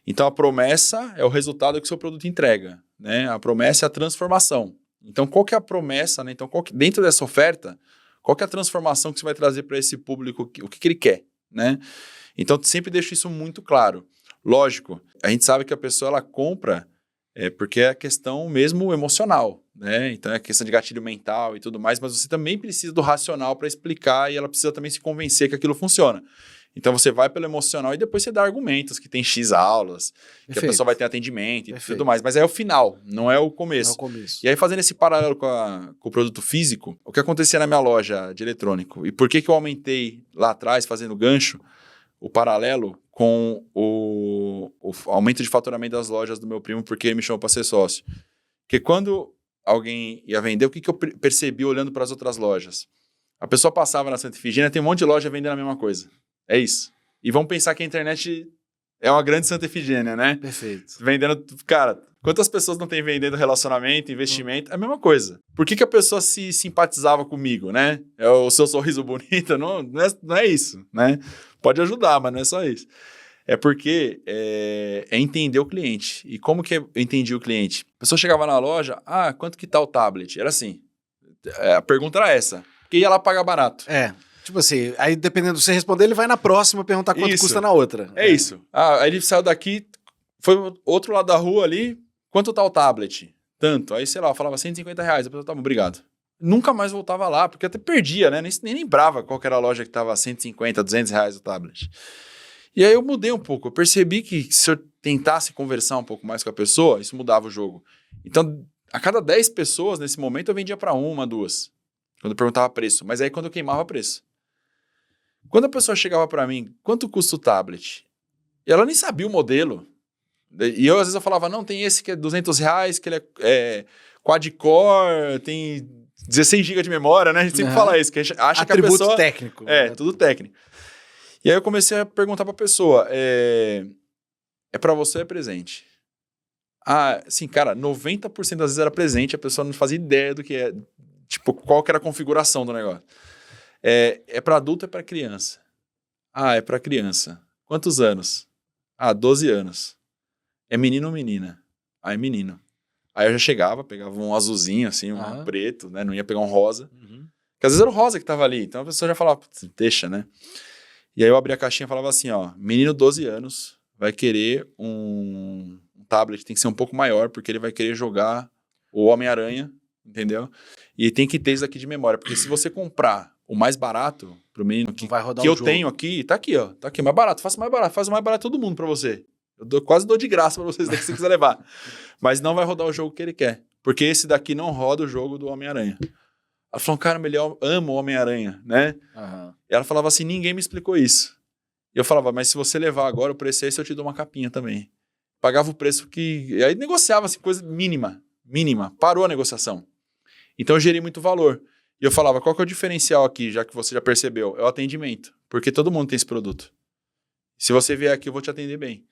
Então, a promessa é o resultado que o seu produto entrega, né? A promessa é a transformação. Então, qual que é a promessa, né? Então, dentro dessa oferta, qual que é a transformação que você vai trazer para esse público, o que ele quer, né? Então, sempre deixo isso muito claro. Lógico, a gente sabe que a pessoa, ela compra porque é a questão mesmo emocional, né? Então, é a questão de gatilho mental e tudo mais, mas você também precisa do racional para explicar e ela precisa também se convencer que aquilo funciona. Então, você vai pelo emocional e depois você dá argumentos que tem X aulas, que a pessoa vai ter atendimento e tudo mais. Mas é o final, não é o começo. Não é o começo. E aí, fazendo esse paralelo com o produto físico, o que acontecia na minha loja de eletrônico e por que eu aumentei lá atrás, fazendo gancho, o paralelo com o aumento de faturamento das lojas do meu primo, porque ele me chamou para ser sócio. Porque quando alguém ia vender, o que eu percebi olhando para as outras lojas? A pessoa passava na Santa Efigênia, tem um monte de loja vendendo a mesma coisa. É isso. E vamos pensar que a internet é uma grande Santa Efigênia, né? Perfeito. Vendendo... Cara, quantas pessoas não tem vendendo relacionamento, investimento? É a mesma coisa. Por que a pessoa se simpatizava comigo, né? É o seu sorriso bonito? Não é isso, né? Pode ajudar, mas não é só isso. É porque é entender o cliente. E como que eu entendi o cliente? A pessoa chegava na loja, quanto que tá o tablet? Era assim. A pergunta era essa. Porque ia lá pagar barato. Tipo assim, aí dependendo de você responder, ele vai na próxima perguntar quanto custa na outra. É isso. Aí ele saiu daqui, foi outro lado da rua ali, quanto tá o tablet? Tanto. Aí, sei lá, eu falava R$150. A pessoa tava, obrigado. Nunca mais voltava lá, porque até perdia, né? Nem lembrava qual que era a loja que tava R$150, R$200 o tablet. E aí eu mudei um pouco. Eu percebi que se eu tentasse conversar um pouco mais com a pessoa, isso mudava o jogo. Então, a cada 10 pessoas, nesse momento, eu vendia para 1, 2. Quando eu perguntava preço. Mas aí quando eu queimava preço. Quando a pessoa chegava para mim, quanto custa o tablet? E ela nem sabia o modelo. E eu, às vezes, eu falava, não, tem esse que é R$200, que ele é quad-core, tem 16 GB de memória, né? A gente sempre fala isso, que a gente acha que a pessoa... Atributo técnico. Tudo técnico. E aí eu comecei a perguntar pra pessoa, é pra você ou é presente? Sim, cara, 90% das vezes era presente, a pessoa não fazia ideia do que é, tipo, qual que era a configuração do negócio. É pra adulto ou é pra criança? É pra criança. Quantos anos? 12 anos. É menino ou menina? É menino. Aí eu já chegava, pegava um azulzinho, assim, um preto, né? Não ia pegar um rosa. Porque às vezes era o rosa que tava ali, então a pessoa já falava, deixa, né? E aí eu abri a caixinha e falava assim, menino 12 anos vai querer um tablet, tem que ser um pouco maior, porque ele vai querer jogar o Homem-Aranha, entendeu? E tem que ter isso aqui de memória, porque se você comprar o mais barato pro menino que eu tenho aqui, tá aqui, tá aqui, mais barato, faça mais barato, faz o mais barato todo mundo pra você. Eu quase dou de graça pra vocês, se você quiser levar. Mas não vai rodar o jogo que ele quer, porque esse daqui não roda o jogo do Homem-Aranha. Ela falou, cara, ele ama o Homem-Aranha, né? E ela falava assim, ninguém me explicou isso. E eu falava, mas se você levar agora, o preço é esse, eu te dou uma capinha também. Pagava o preço que... E aí negociava, assim, coisa mínima. Parou a negociação. Então eu gerei muito valor. E eu falava, qual que é o diferencial aqui, já que você já percebeu? É o atendimento. Porque todo mundo tem esse produto. Se você vier aqui, eu vou te atender bem.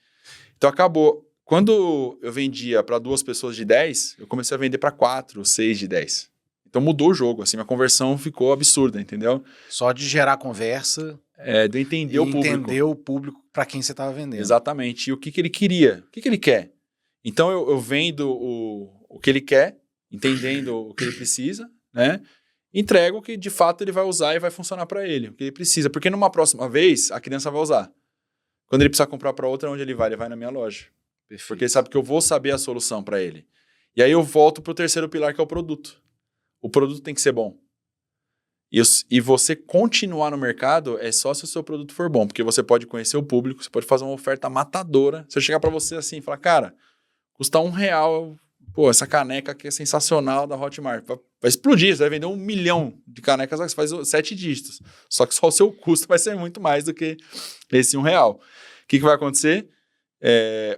Então acabou. Quando eu vendia para 2 pessoas de 10, eu comecei a vender para 4, 6 de 10. Então mudou o jogo, assim, minha conversão ficou absurda, entendeu? Só de gerar conversa... de eu entender o público. Entender o público para quem você estava vendendo. Exatamente. E o que ele queria, o que ele quer. Então eu vendo o que ele quer, entendendo o que ele precisa, né? Entrego o que de fato ele vai usar e vai funcionar para ele, o que ele precisa. Porque numa próxima vez, a criança vai usar. Quando ele precisar comprar para outra, onde ele vai na minha loja. Perfeito. Porque ele sabe que eu vou saber a solução para ele. E aí eu volto pro terceiro pilar, que é o produto. O produto tem que ser bom. E você continuar no mercado é só se o seu produto for bom, porque você pode conhecer o público, você pode fazer uma oferta matadora. Se eu chegar para você assim e falar, cara, custa R$1, pô, essa caneca aqui é sensacional da Hotmart. Vai explodir, você vai vender 1 milhão de canecas, você faz 7 dígitos. Só que só o seu custo vai ser muito mais do que esse R$1. O que vai acontecer?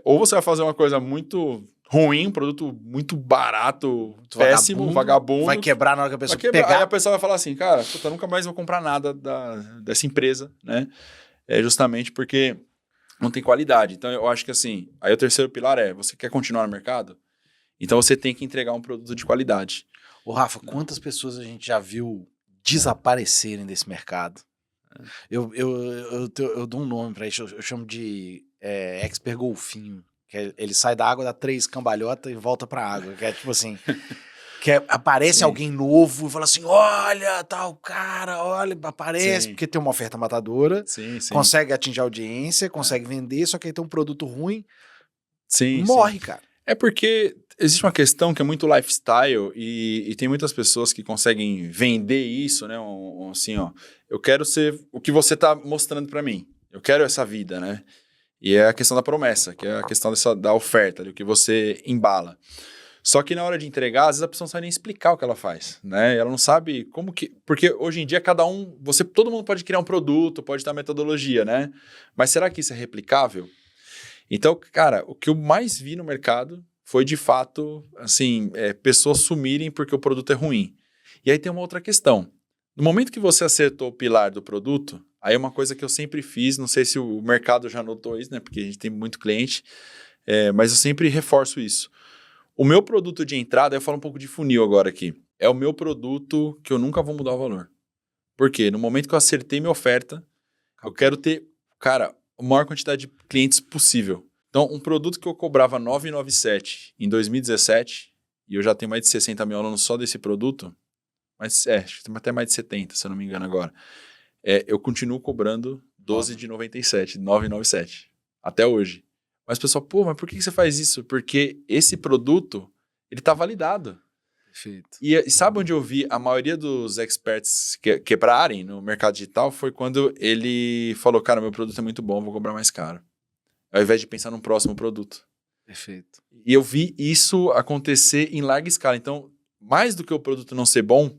Ou você vai fazer uma coisa muito... ruim, um produto muito barato, péssimo, vagabundo. Vai quebrar na hora que a pessoa pegar. Aí a pessoa vai falar assim, cara, eu nunca mais vou comprar nada dessa empresa, né? Justamente porque não tem qualidade. Então, eu acho que assim, aí o terceiro pilar você quer continuar no mercado? Então você tem que entregar um produto de qualidade. Ô, Rafa, quantas pessoas a gente já viu desaparecerem desse mercado? Eu dou um nome pra isso, eu chamo de expert golfinho. Ele sai da água, dá 3 cambalhotas e volta pra água. Que é tipo assim, aparece Sim. alguém novo e fala assim, olha, tal cara, olha, aparece, Sim. porque tem uma oferta matadora, Sim. consegue atingir a audiência, consegue vender, só que aí tem um produto ruim, Sim, morre, cara. É porque existe uma questão que é muito lifestyle e tem muitas pessoas que conseguem vender isso, né? Assim, ó, eu quero ser o que você tá mostrando para mim. Eu quero essa vida, né? E é a questão da promessa, que é a questão da oferta, do que você embala. Só que na hora de entregar, às vezes a pessoa não sabe nem explicar o que ela faz, né? Ela não sabe como que... Porque hoje em dia, todo mundo pode criar um produto, pode dar metodologia, né? Mas será que isso é replicável? Então, cara, o que eu mais vi no mercado foi, de fato, assim, pessoas sumirem porque o produto é ruim. E aí tem uma outra questão. No momento que você acertou o pilar do produto, aí é uma coisa que eu sempre fiz, não sei se o mercado já notou isso, né? Porque a gente tem muito cliente, mas eu sempre reforço isso. O meu produto de entrada, eu falo um pouco de funil agora aqui, é o meu produto que eu nunca vou mudar o valor. Por quê? No momento que eu acertei minha oferta, eu quero ter, cara, a maior quantidade de clientes possível. Então, um produto que eu cobrava R$ 997 em 2017, e eu já tenho mais de 60 mil alunos só desse produto, mas acho que tem até mais de 70, se eu não me engano agora, eu continuo cobrando 997, até hoje. Mas o pessoal, pô, mas por que você faz isso? Porque esse produto, ele tá validado. Perfeito. E sabe onde eu vi a maioria dos experts quebrarem no mercado digital? Foi quando ele falou, cara, meu produto é muito bom, vou cobrar mais caro. Ao invés de pensar num próximo produto. Perfeito. E eu vi isso acontecer em larga escala. Então, mais do que o produto não ser bom,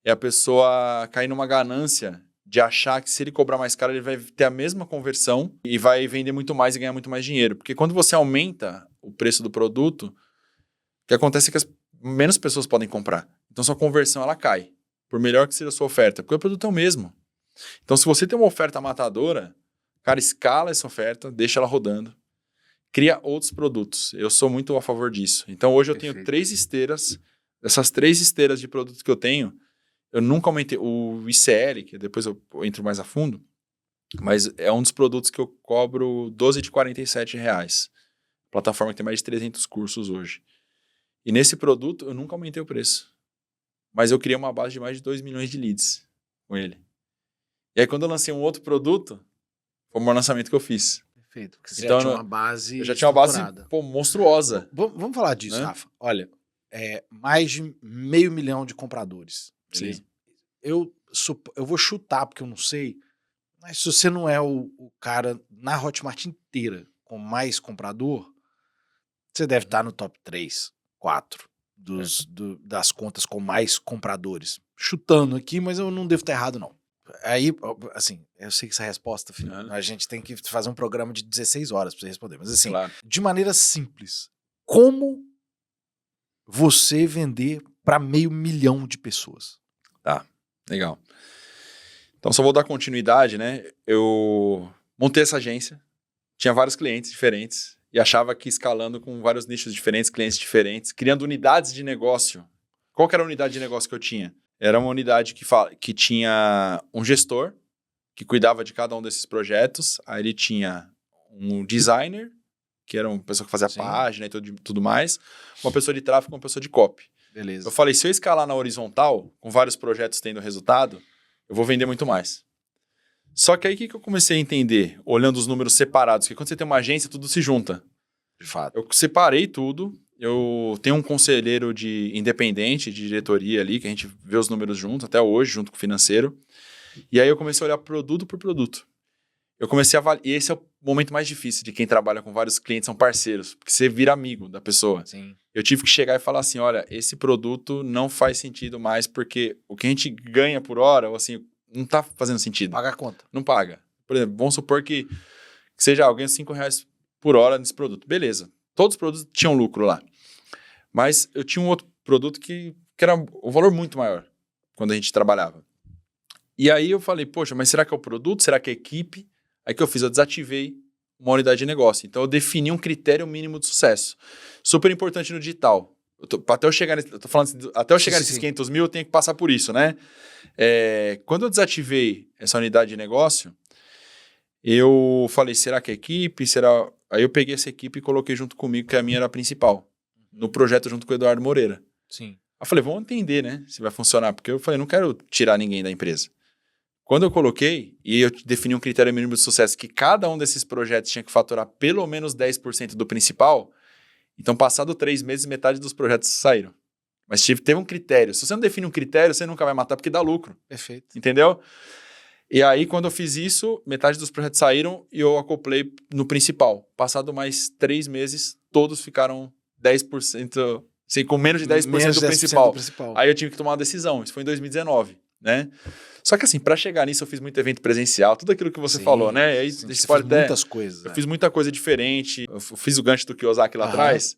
é a pessoa cair numa ganância de achar que se ele cobrar mais caro, ele vai ter a mesma conversão e vai vender muito mais e ganhar muito mais dinheiro. Porque quando você aumenta o preço do produto, o que acontece é que menos pessoas podem comprar. Então, sua conversão ela cai, por melhor que seja a sua oferta, porque o produto é o mesmo. Então, se você tem uma oferta matadora, cara, escala essa oferta, deixa ela rodando, cria outros produtos. Eu sou muito a favor disso. Então, hoje eu tenho 3 esteiras. Dessas 3 esteiras de produtos que eu tenho, eu nunca aumentei. O ICL, que depois eu entro mais a fundo, mas é um dos produtos que eu cobro 12 de R$47. Plataforma que tem mais de 300 cursos hoje. E nesse produto, eu nunca aumentei o preço. Mas eu criei uma base de mais de 2 milhões de leads com ele. E aí, quando eu lancei um outro produto, foi o maior lançamento que eu fiz. Perfeito. Porque você Então, já tinha uma base eu já tinha uma base monstruosa. Vamos falar disso, né? Rafa. Olha, mais de 500 mil de compradores. Beleza? Sim. Eu vou chutar, porque eu não sei, mas se você não é o cara na Hotmart inteira com mais comprador, você deve estar no top 3, 4 das contas com mais compradores. Chutando aqui, mas eu não devo estar errado, não. Aí, assim, eu sei que essa resposta, filho, a gente tem que fazer um programa de 16 horas para você responder. Mas assim, Claro. de maneira simples, como você vender para 500 mil de pessoas? Tá, legal. Então, só vou dar continuidade, né? Eu montei essa agência, tinha vários clientes diferentes e achava que escalando com vários nichos diferentes, clientes diferentes, criando unidades de negócio. Qual que era a unidade de negócio que eu tinha? Era uma unidade que tinha um gestor que cuidava de cada um desses projetos. Aí ele tinha um designer, que era uma pessoa que fazia a página e tudo mais. Uma pessoa de tráfego e uma pessoa de copy. Beleza. Eu falei, se eu escalar na horizontal, com vários projetos tendo resultado, eu vou vender muito mais. Só que aí o que eu comecei a entender, olhando os números separados? Que quando você tem uma agência, tudo se junta. De fato. Eu separei tudo. Eu tenho um conselheiro independente de diretoria ali, que a gente vê os números juntos, até hoje, junto com o financeiro. E aí eu comecei a olhar produto por produto. Eu comecei a avaliar, e esse é o momento mais difícil de quem trabalha com vários clientes, são parceiros, porque você vira amigo da pessoa. Sim. Eu tive que chegar e falar assim, olha, esse produto não faz sentido mais, porque o que a gente ganha por hora, ou assim, não tá fazendo sentido. Paga a conta. Não paga. Por exemplo, vamos supor que seja alguém R$5 por hora nesse produto. Beleza. Todos os produtos tinham lucro lá. Mas eu tinha um outro produto que era um valor muito maior quando a gente trabalhava. E aí eu falei, poxa, mas será que é o produto? Será que é a equipe? Aí que eu fiz? Eu desativei uma unidade de negócio. Então, eu defini um critério mínimo de sucesso. Super importante no digital. Até eu chegar nesses 500 mil, eu tenho que passar por isso, né? Quando eu desativei essa unidade de negócio, eu falei, será que é equipe? Aí eu peguei essa equipe e coloquei junto comigo, que a minha era a principal, no projeto junto com o Eduardo Moreira. Sim. Eu falei, vamos entender, né, se vai funcionar, porque eu falei, não quero tirar ninguém da empresa. Quando eu coloquei, e eu defini um critério mínimo de sucesso, que cada um desses projetos tinha que faturar pelo menos 10% do principal, então, passado 3 meses, metade dos projetos saíram. Mas teve um critério. Se você não define um critério, você nunca vai matar, porque dá lucro. Perfeito. Entendeu? E aí, quando eu fiz isso, metade dos projetos saíram e eu acoplei no principal. Passado mais 3 meses, todos ficaram 10%, assim, com menos de 10% do principal. Aí eu tive que tomar uma decisão. Isso foi em 2019, né? Só que assim, para chegar nisso, eu fiz muito evento presencial, tudo aquilo que você falou, né? Aí, você fez muitas coisas. Eu fiz muita coisa diferente. Eu fiz o gancho do Kiyosaki lá atrás.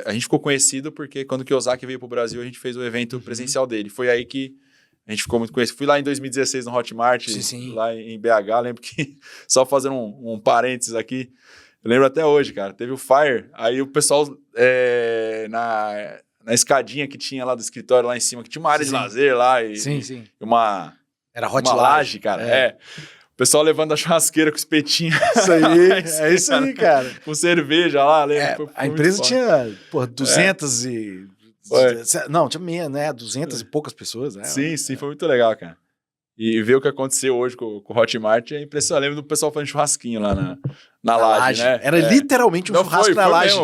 A gente ficou conhecido porque quando o Kiyosaki veio pro Brasil, a gente fez o evento presencial dele. Foi aí que a gente ficou muito conhecido. Fui lá em 2016 no Hotmart, lá em BH. Lembro que, só fazendo um parênteses aqui, eu lembro até hoje, cara. Teve o Fire, aí o pessoal na escadinha que tinha lá do escritório, lá em cima, que tinha uma área de lazer lá. E uma... Era Hot laje, cara. O pessoal levando a churrasqueira com espetinho. Isso aí, isso aí, cara. Com cerveja lá, lembra? A empresa tinha, 200 e... Não, tinha meia, né? 200 e poucas pessoas. Né? Sim, foi muito legal, cara. E ver o que aconteceu hoje com o Hotmart é impressionante. Eu lembro do pessoal fazendo churrasquinho lá na laje, né? Era literalmente um churrasco na laje.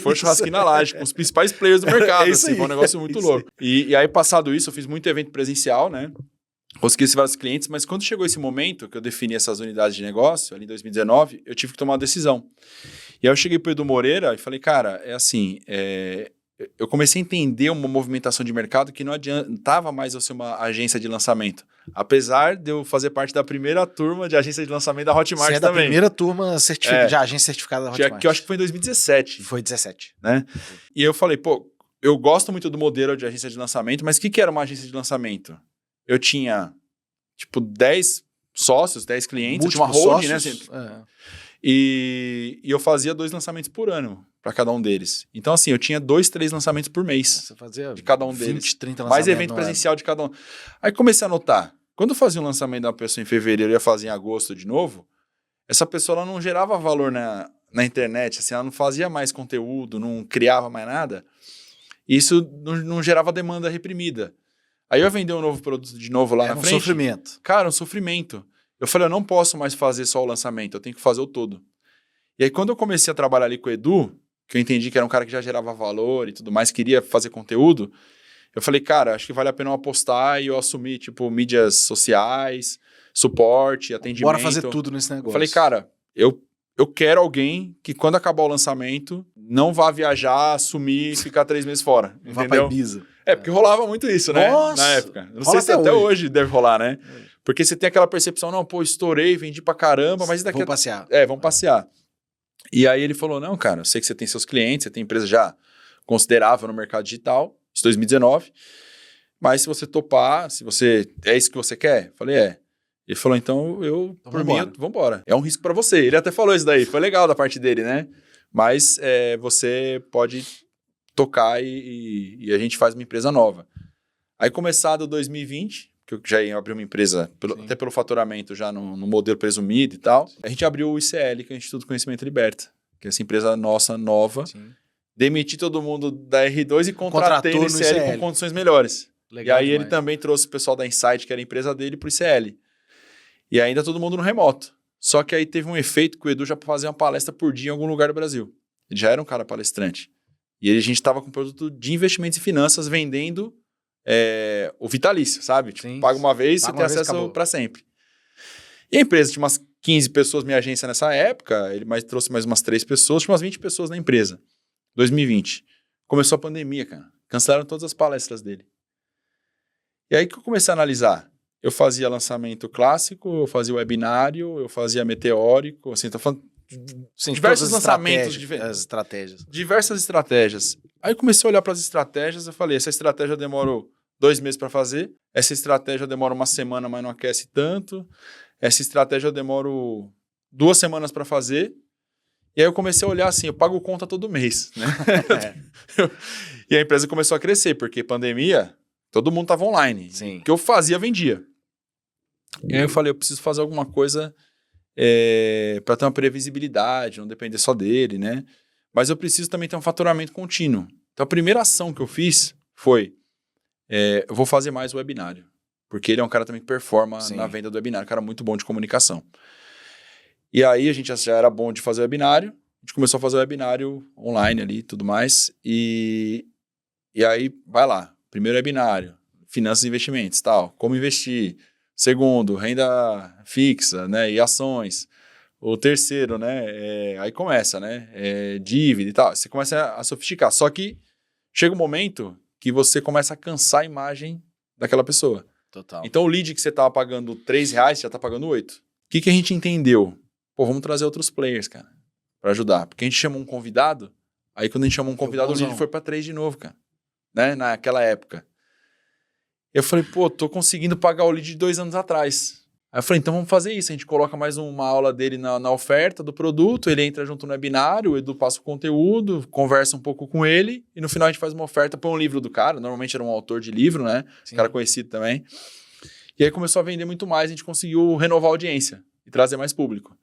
Foi churrasquinho na laje, com os principais players do mercado. Assim, foi um negócio muito louco. E aí, passado isso, eu fiz muito evento presencial, né? Consegui vários clientes, mas quando chegou esse momento que eu defini essas unidades de negócio, ali em 2019, eu tive que tomar uma decisão. E aí eu cheguei para o Edu Moreira e falei, cara, eu comecei a entender uma movimentação de mercado que não adiantava mais eu ser uma agência de lançamento. Apesar de eu fazer parte da primeira turma de agência de lançamento da Hotmart também. Da primeira turma de agência certificada da Hotmart. Que eu acho que foi em 2017. Foi 17. Né? E eu falei, eu gosto muito do modelo de agência de lançamento, mas o que era uma agência de lançamento? Eu tinha, 10 sócios, 10 clientes, tinha uma holding, né? Assim, e eu fazia 2 lançamentos por ano para cada um deles. Então, assim, eu tinha 2, 3 lançamentos por mês. Você fazia de cada um 20, deles. 30 lançamentos. Mais evento presencial de cada um. Aí comecei a notar, quando eu fazia um lançamento de uma pessoa em fevereiro e ia fazer em agosto de novo, essa pessoa ela não gerava valor na internet, assim, ela não fazia mais conteúdo, não criava mais nada. E isso não gerava demanda reprimida. Aí eu vendi um novo produto de novo lá na frente. Um sofrimento. Cara, um sofrimento. Eu falei, eu não posso mais fazer só o lançamento, eu tenho que fazer o todo. E aí quando eu comecei a trabalhar ali com o Edu, que eu entendi que era um cara que já gerava valor e tudo mais, queria fazer conteúdo, eu falei, cara, acho que vale a pena eu apostar e eu assumir, mídias sociais, suporte, atendimento. Bora fazer tudo nesse negócio. Eu falei, cara, eu quero alguém que quando acabar o lançamento não vá viajar, sumir e ficar 3 meses fora. Entendeu? Vá pra Ibiza. Porque rolava muito isso, né? Nossa, na época. Não sei se até hoje deve rolar, né? Porque você tem aquela percepção, não, estourei, vendi pra caramba, mas daqui... Vamos passear. Vamos passear. E aí ele falou, não, cara, eu sei que você tem seus clientes, você tem empresa já considerável no mercado digital, isso 2019, mas se você topar, é isso que você quer? Eu falei, Ele falou, então vambora. É um risco pra você. Ele até falou isso daí, foi legal da parte dele, né? Mas você pode tocar e a gente faz uma empresa nova. Aí começado 2020, que eu já ia abrir uma empresa, até pelo faturamento já no modelo presumido e tal, a gente abriu o ICL, que é o Instituto de Conhecimento Liberta, que é essa empresa nossa, nova. Sim. Demiti todo mundo da R2 e contratei no ICL com condições melhores. Legal, e aí demais. Ele também trouxe o pessoal da Insight, que era a empresa dele, pro ICL. E ainda todo mundo no remoto. Só que aí teve um efeito que o Edu já fazia uma palestra por dia em algum lugar do Brasil. Ele já era um cara palestrante. E a gente estava com um produto de investimentos e finanças vendendo o vitalício, sabe? Sim, paga uma vez, você tem acesso para sempre. E a empresa tinha umas 15 pessoas, minha agência nessa época, ele trouxe mais umas 3 pessoas, tinha umas 20 pessoas na empresa. 2020. Começou a pandemia, cara. Cancelaram todas as palestras dele. E aí que eu comecei a analisar. Eu fazia lançamento clássico, eu fazia webinário, eu fazia meteórico, assim, tô falando diversos lançamentos. As estratégias. Diversas estratégias. Aí eu comecei a olhar para as estratégias, eu falei, essa estratégia demorou 2 meses para fazer, essa estratégia demora 1 semana, mas não aquece tanto, essa estratégia eu demoro 2 semanas para fazer, E aí eu comecei a olhar assim, eu pago conta todo mês, né? E a empresa começou a crescer, porque pandemia, todo mundo estava online. Sim. O que eu fazia, vendia. E aí eu falei, eu preciso fazer alguma coisa para ter uma previsibilidade, não depender só dele, né? Mas eu preciso também ter um faturamento contínuo. Então a primeira ação que eu fiz foi, eu vou fazer mais webinário. Porque ele é um cara também que performa na venda do webinário, um cara muito bom de comunicação. E aí a gente já era bom de fazer webinário, a gente começou a fazer webinário online ali e tudo mais, e aí vai lá, primeiro webinário, finanças e investimentos, tal, como investir. Segundo, renda fixa, né, e ações. O terceiro, né, aí começa, né, dívida e tal, você começa a sofisticar, só que chega um momento que você começa a cansar a imagem daquela pessoa. Total. Então o lead que você estava pagando R$3, você já está pagando 8. O que a gente entendeu? Pô, vamos trazer outros players, cara, para ajudar. Porque a gente chamou um convidado, aí quando a gente chamou um convidado, o lead foi para 3 de novo, cara, né, naquela época. Eu falei, pô, tô conseguindo pagar o lead de 2 anos atrás. Aí eu falei, então vamos fazer isso, a gente coloca mais uma aula dele na oferta do produto, ele entra junto no webinário, o Edu passa o conteúdo, conversa um pouco com ele, e no final a gente faz uma oferta, põe um livro do cara, normalmente era um autor de livro, né, cara conhecido também. E aí começou a vender muito mais, a gente conseguiu renovar a audiência e trazer mais público.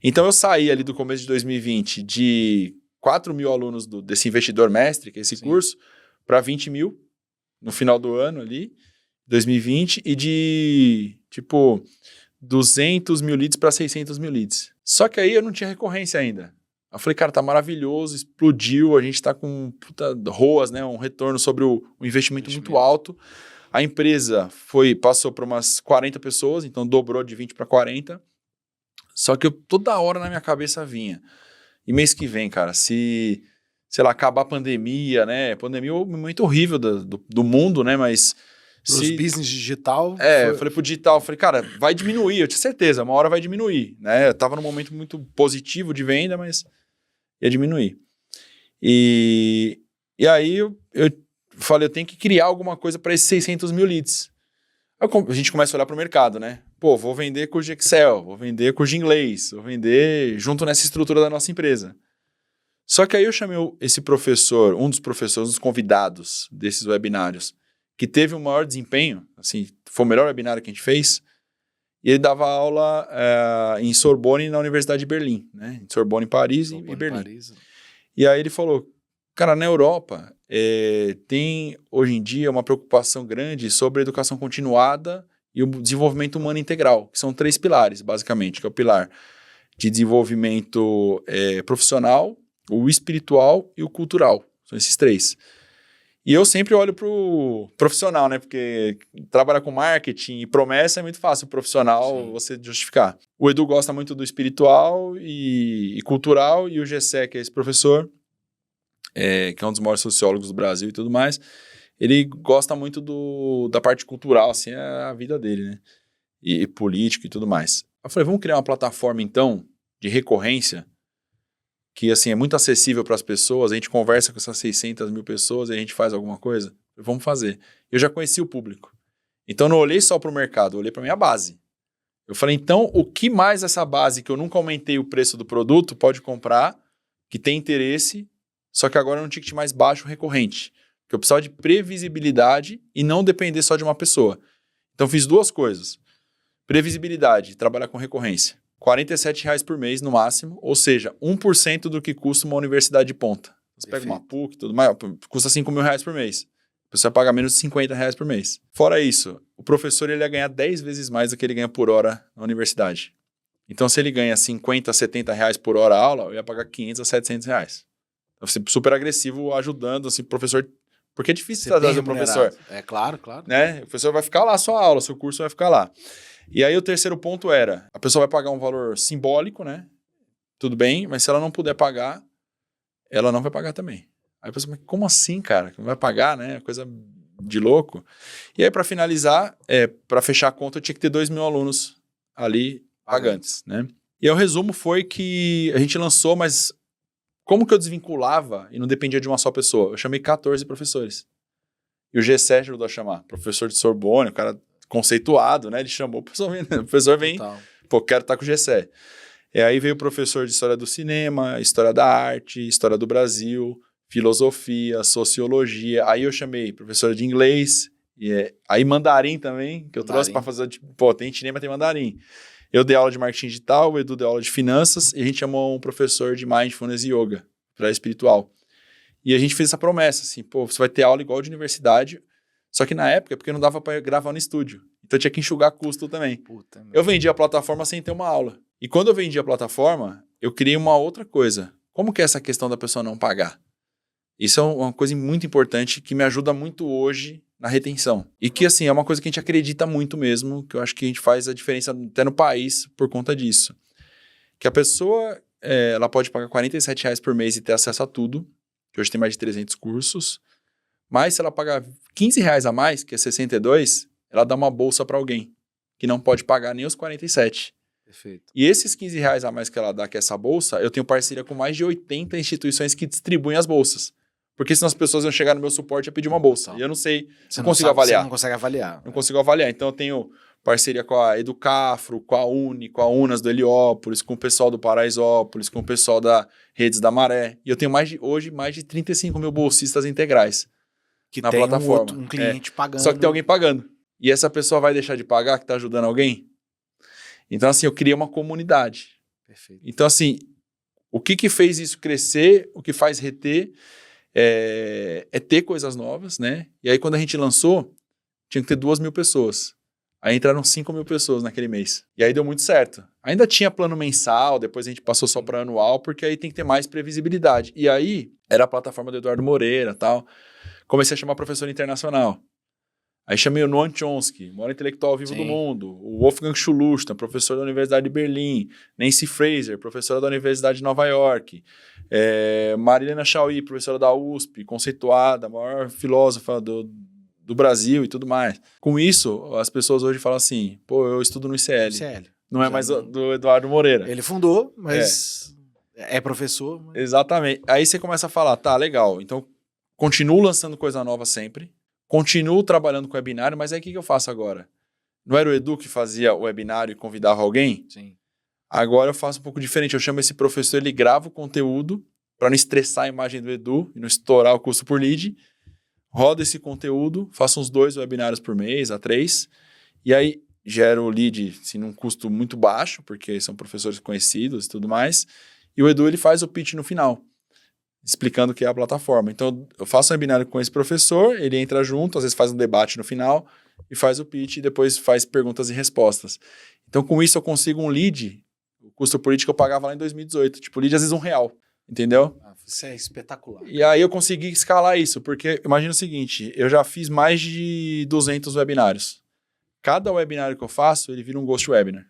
Então eu saí ali do começo de 2020 de 4 mil alunos desse investidor mestre, que é esse curso, para 20 mil no final do ano ali, 2020, e de, tipo, 200 mil leads para 600 mil leads. Só que aí eu não tinha recorrência ainda. Eu falei, cara, tá maravilhoso, explodiu, a gente tá com puta ROAS, né, um retorno sobre o investimento muito alto. A empresa passou para umas 40 pessoas, então dobrou de 20 para 40. Só que toda hora na minha cabeça vinha. E mês que vem, cara, sei lá, acabar a pandemia, né? Pandemia é um momento horrível do mundo, né? Mas Os business digital... eu falei pro digital, cara, vai diminuir, eu tinha certeza, uma hora vai diminuir, né? Eu tava num momento muito positivo de venda, mas ia diminuir. E aí eu falei, eu tenho que criar alguma coisa para esses 600 mil leads. A gente começa a olhar pro mercado, né? Pô, vou vender curso de Excel, vou vender curso de inglês, vou vender junto nessa estrutura da nossa empresa. Só que aí eu chamei esse professor, um dos professores, um dos convidados desses webinários, que teve o maior desempenho, assim, foi o melhor webinário que a gente fez, e ele dava aula em Sorbonne, na Universidade de Berlim, né? Em Sorbonne, Paris e Berlim. Paris. E aí ele falou, cara, na Europa tem hoje em dia uma preocupação grande sobre a educação continuada e o desenvolvimento humano integral, que são 3 pilares, basicamente, que é o pilar de desenvolvimento profissional, o espiritual e o cultural. São esses 3. E eu sempre olho pro profissional, né? Porque trabalhar com marketing e promessa é muito fácil o profissional você justificar. O Edu gosta muito do espiritual e cultural, e o Gessé, que é esse professor, que é um dos maiores sociólogos do Brasil e tudo mais, ele gosta muito da parte cultural, assim, é a vida dele, né? E político e tudo mais. Eu falei, vamos criar uma plataforma, então, de recorrência, que, assim, é muito acessível para as pessoas, a gente conversa com essas 600 mil pessoas e a gente faz alguma coisa? Vamos fazer. Eu já conheci o público. Então, não olhei só para o mercado, eu olhei para a minha base. Eu falei, então, o que mais essa base, que eu nunca aumentei o preço do produto, pode comprar, que tem interesse, só que agora é um ticket mais baixo, recorrente. Porque eu precisava de previsibilidade e não depender só de uma pessoa. Então, fiz 2 coisas. Previsibilidade, trabalhar com recorrência. R$47 por mês no máximo, ou seja, 1% do que custa uma universidade de ponta. Você pega uma PUC e tudo mais, custa R$5 mil por mês. A pessoa paga menos de R$50 por mês. Fora isso, o professor ele ia ganhar 10 vezes mais do que ele ganha por hora na universidade. Então, se ele ganha R$50, R$70 por hora a aula, eu ia pagar R$500 a R$700. Então, você super agressivo ajudando, assim, o professor... Porque é difícil trazer o professor. É claro, claro. Né? O professor vai ficar lá, a sua aula, seu curso vai ficar lá. E aí o terceiro ponto era, a pessoa vai pagar um valor simbólico, né? Tudo bem, mas se ela não puder pagar, ela não vai pagar também. Aí a pessoa, mas como assim, cara? Não vai pagar, né? Coisa de louco. E aí, para finalizar, para fechar a conta, eu tinha que ter 2 mil alunos ali pagantes, né? E aí o resumo foi que a gente lançou, mas como que eu desvinculava e não dependia de uma só pessoa? Eu chamei 14 professores. E o G7 ajudou a chamar. Professor de Sorbonne, o cara conceituado, né? Ele chamou, o professor vem, pô, quero estar com o Gessé. E aí veio o professor de História do Cinema, História da Arte, História do Brasil, Filosofia, Sociologia. Aí eu chamei professor de Inglês, aí Mandarim também, que eu trouxe para fazer, tipo, pô, tem cinema, tem Mandarim. Eu dei aula de marketing digital, o Edu deu aula de finanças, e a gente chamou um professor de Mindfulness e Yoga, para espiritual. E a gente fez essa promessa, assim, pô, você vai ter aula igual de universidade, só que na época, porque não dava para gravar no estúdio. Então eu tinha que enxugar custo também. Puta, eu vendi a plataforma sem ter uma aula. E quando eu vendi a plataforma, eu criei uma outra coisa. Como que é essa questão da pessoa não pagar? Isso é uma coisa muito importante que me ajuda muito hoje na retenção. E que, assim, é uma coisa que a gente acredita muito mesmo, que eu acho que a gente faz a diferença até no país por conta disso. Que a pessoa, ela pode pagar R$47 por mês e ter acesso a tudo, que hoje tem mais de 300 cursos, mas se ela pagar R$15 a mais, que é 62, ela dá uma bolsa para alguém, que não pode pagar nem os 47. Perfeito. E esses R$15 a mais que ela dá, que é essa bolsa, eu tenho parceria com mais de 80 instituições que distribuem as bolsas. Porque senão as pessoas iam chegar no meu suporte e pedir uma bolsa. E eu não sei, não consigo avaliar. Você não consegue avaliar. Não consigo avaliar. Então eu tenho parceria com a Educafro, com a Uni, com a Unas do Heliópolis, com o pessoal do Paraisópolis, com o pessoal da Redes da Maré. E eu tenho hoje mais de 35 mil bolsistas integrais que na tem plataforma. Um cliente pagando. Só que tem alguém pagando. E essa pessoa vai deixar de pagar que está ajudando alguém? Então, assim, eu criei uma comunidade. Perfeito. Então, assim, o que fez isso crescer, o que faz reter, é ter coisas novas, né? E aí, quando a gente lançou, tinha que ter 2.000 pessoas. Aí entraram 5.000 pessoas naquele mês. E aí deu muito certo. Ainda tinha plano mensal, depois a gente passou só para anual, porque aí tem que ter mais previsibilidade. E aí, era a plataforma do Eduardo Moreira e tal. Comecei a chamar professor internacional. Aí chamei o Noam Chomsky, maior intelectual vivo do mundo, o Wolfgang Schuluchtan, professor da Universidade de Berlim, Nancy Fraser, professora da Universidade de Nova York, Marilena Chauí, professora da USP, conceituada, maior filósofa do Brasil e tudo mais. Com isso, as pessoas hoje falam assim, pô, eu estudo no ICL. Não é mais do Eduardo Moreira. Ele fundou, mas é professor. Mas... Exatamente. Aí você começa a falar, tá, legal, então continuo lançando coisa nova sempre, continuo trabalhando com webinário, mas aí o que eu faço agora? Não era o Edu que fazia o webinário e convidava alguém? Sim. Agora eu faço um pouco diferente. Eu chamo esse professor, ele grava o conteúdo para não estressar a imagem do Edu e não estourar o custo por lead. Rodo esse conteúdo, faço uns 2 webinários por mês, a 3. E aí gero o lead assim, num custo muito baixo, porque são professores conhecidos e tudo mais. E o Edu ele faz o pitch no final, explicando o que é a plataforma. Então, eu faço um webinário com esse professor, ele entra junto, às vezes faz um debate no final, e faz o pitch, e depois faz perguntas e respostas. Então, com isso, eu consigo um lead, o custo por lead que eu pagava lá em 2018. Tipo, lead às vezes R$1, entendeu? Isso é espetacular. E aí eu consegui escalar isso, porque imagina o seguinte, eu já fiz mais de 200 webinários. Cada webinário que eu faço, ele vira um ghost webinar.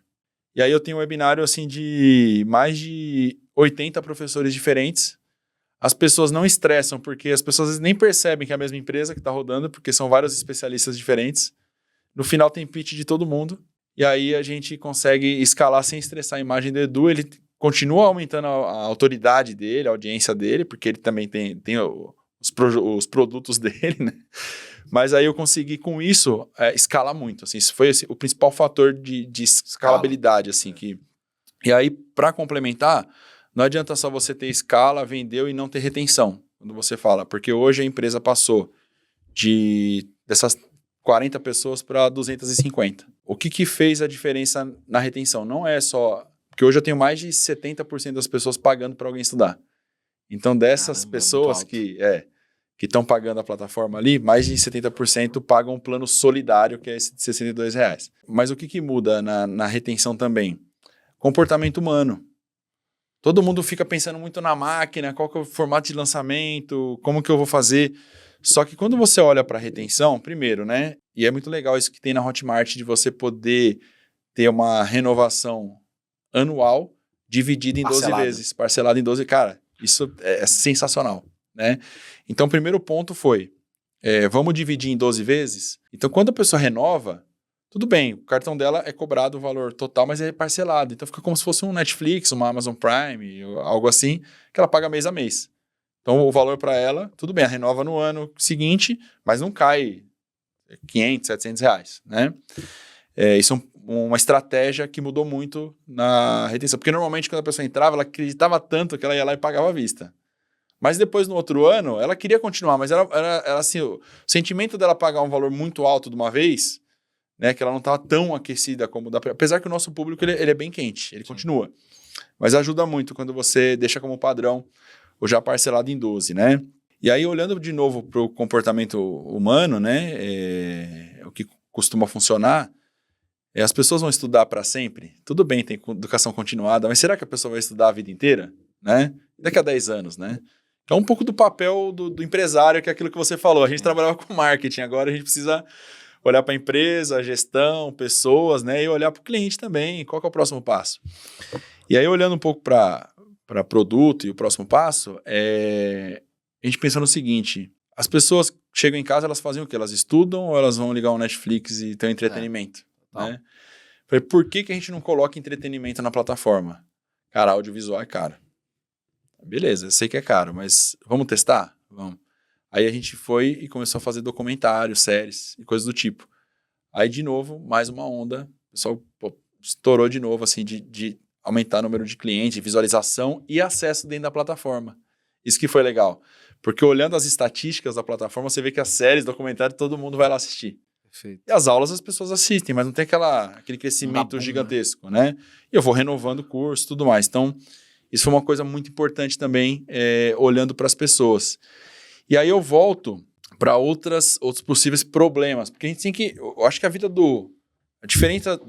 E aí eu tenho um webinário, assim, de mais de 80 professores diferentes. As pessoas não estressam, porque as pessoas às vezes nem percebem que é a mesma empresa que está rodando, porque são vários especialistas diferentes. No final tem pitch de todo mundo, e aí a gente consegue escalar sem estressar a imagem do Edu. Ele continua aumentando a autoridade dele, a audiência dele, porque ele também tem os produtos dele, né? Mas aí eu consegui, com isso, escalar muito. Assim, isso foi o principal fator de escalabilidade. Assim, E aí, para complementar, não adianta só você ter escala, vendeu e não ter retenção, quando você fala. Porque hoje a empresa passou dessas 40 pessoas para 250. O que fez a diferença na retenção? Não é só... Porque hoje eu tenho mais de 70% das pessoas pagando para alguém estudar. Então, dessas pessoas que estão pagando a plataforma ali, mais de 70% pagam um plano solidário, que é esse de R$62. Mas o que muda na retenção também? Comportamento humano. Todo mundo fica pensando muito na máquina, qual que é o formato de lançamento, como que eu vou fazer. Só que quando você olha para a retenção, primeiro, né? E é muito legal isso que tem na Hotmart, de você poder ter uma renovação anual dividida em 12 vezes, parcelada em 12. Cara, isso é sensacional, né? Então, o primeiro ponto foi, vamos dividir em 12 vezes? Então, quando a pessoa renova, tudo bem, o cartão dela é cobrado o valor total, mas é parcelado. Então, fica como se fosse um Netflix, uma Amazon Prime, algo assim, que ela paga mês a mês. Então, o valor para ela, tudo bem, ela renova no ano seguinte, mas não cai R$500, R$700, né? Isso é uma estratégia que mudou muito na retenção. Porque normalmente quando a pessoa entrava, ela acreditava tanto que ela ia lá e pagava à vista. Mas depois, no outro ano, ela queria continuar, mas era assim, o sentimento dela pagar um valor muito alto de uma vez, né, que ela não estava tão aquecida como da... Apesar que o nosso público ele é bem quente, ele continua. Mas ajuda muito quando você deixa como padrão ou já parcelado em 12, né? E aí, olhando de novo para o comportamento humano, né, o que costuma funcionar, as pessoas vão estudar para sempre. Tudo bem, tem educação continuada, mas será que a pessoa vai estudar a vida inteira? Né? Daqui a 10 anos, né? Então, um pouco do papel do empresário, que é aquilo que você falou. A gente trabalhava com marketing, agora a gente precisa olhar para a empresa, gestão, pessoas, né? E olhar para o cliente também. Qual que é o próximo passo? E aí, olhando um pouco para produto e o próximo passo, a gente pensa no seguinte: as pessoas chegam em casa, elas fazem o quê? Elas estudam ou elas vão ligar um Netflix e ter um entretenimento? Né? Falei, por que a gente não coloca entretenimento na plataforma? Cara, audiovisual é caro. Beleza, eu sei que é caro, mas vamos testar? Vamos. Aí a gente foi e começou a fazer documentários, séries e coisas do tipo. Aí, de novo, mais uma onda. O pessoal estourou de novo, assim, de aumentar o número de clientes, visualização e acesso dentro da plataforma. Isso que foi legal. Porque olhando as estatísticas da plataforma, você vê que as séries, documentários, todo mundo vai lá assistir. Perfeito. E as aulas as pessoas assistem, mas não tem aquele crescimento gigantesco, né? E eu vou renovando o curso e tudo mais. Então, isso foi uma coisa muito importante também, olhando para as pessoas. E aí eu volto para outros possíveis problemas. Porque a gente tem que... Eu acho que a vida a diferença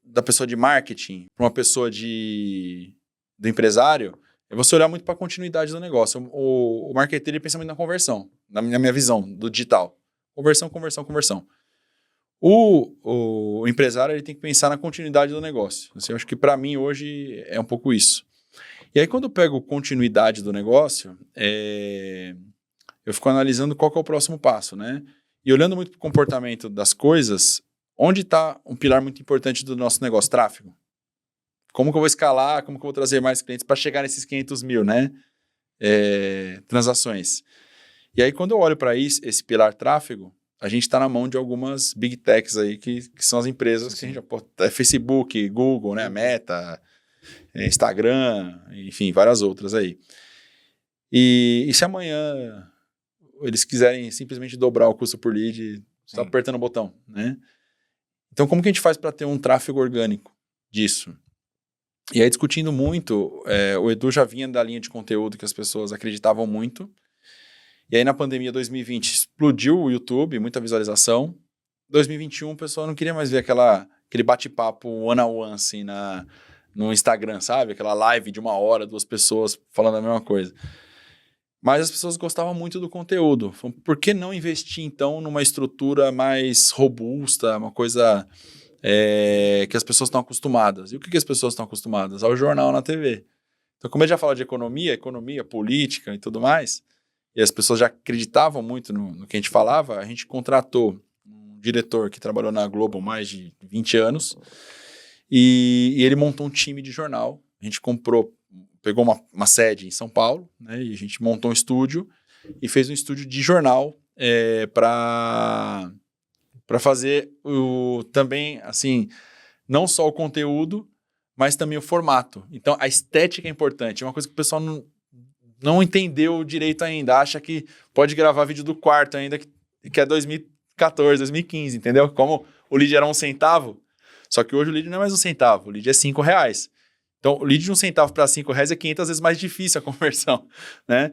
da pessoa de marketing para uma pessoa do empresário é você olhar muito para a continuidade do negócio. O marketeiro ele pensa muito na conversão, na minha visão, do digital. Conversão, conversão, conversão. O empresário ele tem que pensar na continuidade do negócio. Assim, eu acho que para mim hoje é um pouco isso. E aí quando eu pego continuidade do negócio, eu fico analisando qual que é o próximo passo, né? E olhando muito para o comportamento das coisas, onde está um pilar muito importante do nosso negócio? Tráfego. Como que eu vou escalar, como que eu vou trazer mais clientes para chegar nesses 500 mil, né? Transações. E aí quando eu olho para esse pilar tráfego, a gente está na mão de algumas big techs aí, que são as empresas que a gente já Facebook, Google, né, Meta, Instagram, enfim, várias outras aí. E se amanhã eles quiserem simplesmente dobrar o custo por lead, só apertando o botão, né? Então, como que a gente faz para ter um tráfego orgânico disso? E aí, discutindo muito, o Edu já vinha da linha de conteúdo que as pessoas acreditavam muito. E aí, na pandemia 2020, explodiu o YouTube, muita visualização. 2021, o pessoal não queria mais ver aquele bate-papo one-on-one, assim, no Instagram, sabe? Aquela live de 1 hora, 2 pessoas falando a mesma coisa. Mas as pessoas gostavam muito do conteúdo. Por que não investir, então, numa estrutura mais robusta, uma coisa que as pessoas estão acostumadas? E o que as pessoas estão acostumadas? Ao jornal na TV. Então, como eu já falo de economia, política e tudo mais, e as pessoas já acreditavam muito no que a gente falava, a gente contratou um diretor que trabalhou na Globo há mais de 20 anos e ele montou um time de jornal. A gente pegou uma sede em São Paulo, né, e a gente montou um estúdio e fez um estúdio de jornal para fazer também, assim, não só o conteúdo, mas também o formato. Então, a estética é importante. É uma coisa que o pessoal não entendeu direito ainda. Acha que pode gravar vídeo do quarto ainda, que é 2014, 2015, entendeu? Como o lead era 1 centavo, só que hoje o lead não é mais 1 centavo, o lead é R$5. Então, o lead de 1 centavo para R$5 é 500 vezes mais difícil a conversão, né?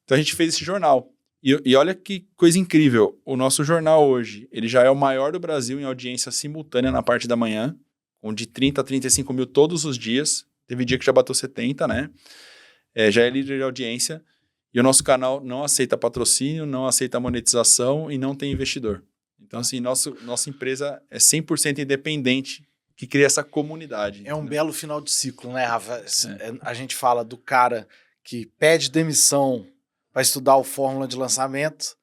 Então, a gente fez esse jornal. E olha que coisa incrível. O nosso jornal hoje, ele já é o maior do Brasil em audiência simultânea na parte da manhã, com de 30 a 35 mil todos os dias. Teve dia que já bateu 70, né? Já é líder de audiência. E o nosso canal não aceita patrocínio, não aceita monetização e não tem investidor. Então, assim, nossa empresa é 100% independente, que cria essa comunidade. É um belo final de ciclo, né, Rafa? A gente fala do cara que pede demissão para estudar o fórmula de lançamento,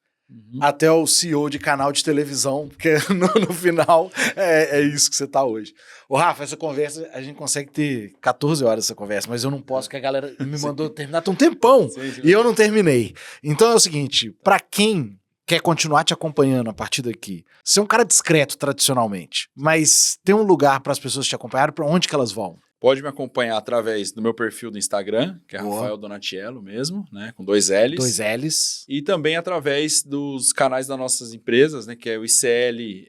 até o CEO de canal de televisão, porque no final é isso que você tá hoje. Ô, Rafa, essa conversa, a gente consegue ter 14 horas essa conversa, mas eu não posso, porque a galera me mandou terminar tem um tempão, e eu não terminei. Então é o seguinte, para quem quer continuar te acompanhando a partir daqui, você é um cara discreto tradicionalmente, mas tem um lugar para as pessoas te acompanharem, para onde que elas vão? Pode me acompanhar através do meu perfil do Instagram, que é Boa. Rafael Donatiello mesmo, né? Com 2 L's. 2 L's. E também através dos canais das nossas empresas, né? Que é o ICL,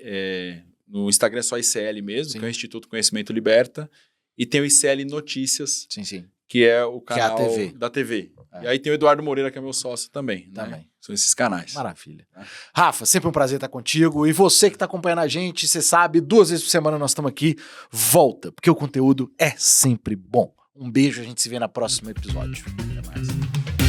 no Instagram é só ICL mesmo, Sim. que é o Instituto Conhecimento Liberta. E tem o ICL Notícias, Sim. que é o Que é a canal TV. da TV. É. E aí tem o Eduardo Moreira, que é meu sócio também. Né? Também. São esses canais. Maravilha. Rafa, sempre um prazer estar contigo. E você que está acompanhando a gente, você sabe, 2 vezes por semana nós estamos aqui. Volta, porque o conteúdo é sempre bom. Um beijo, a gente se vê no próximo episódio. Até mais.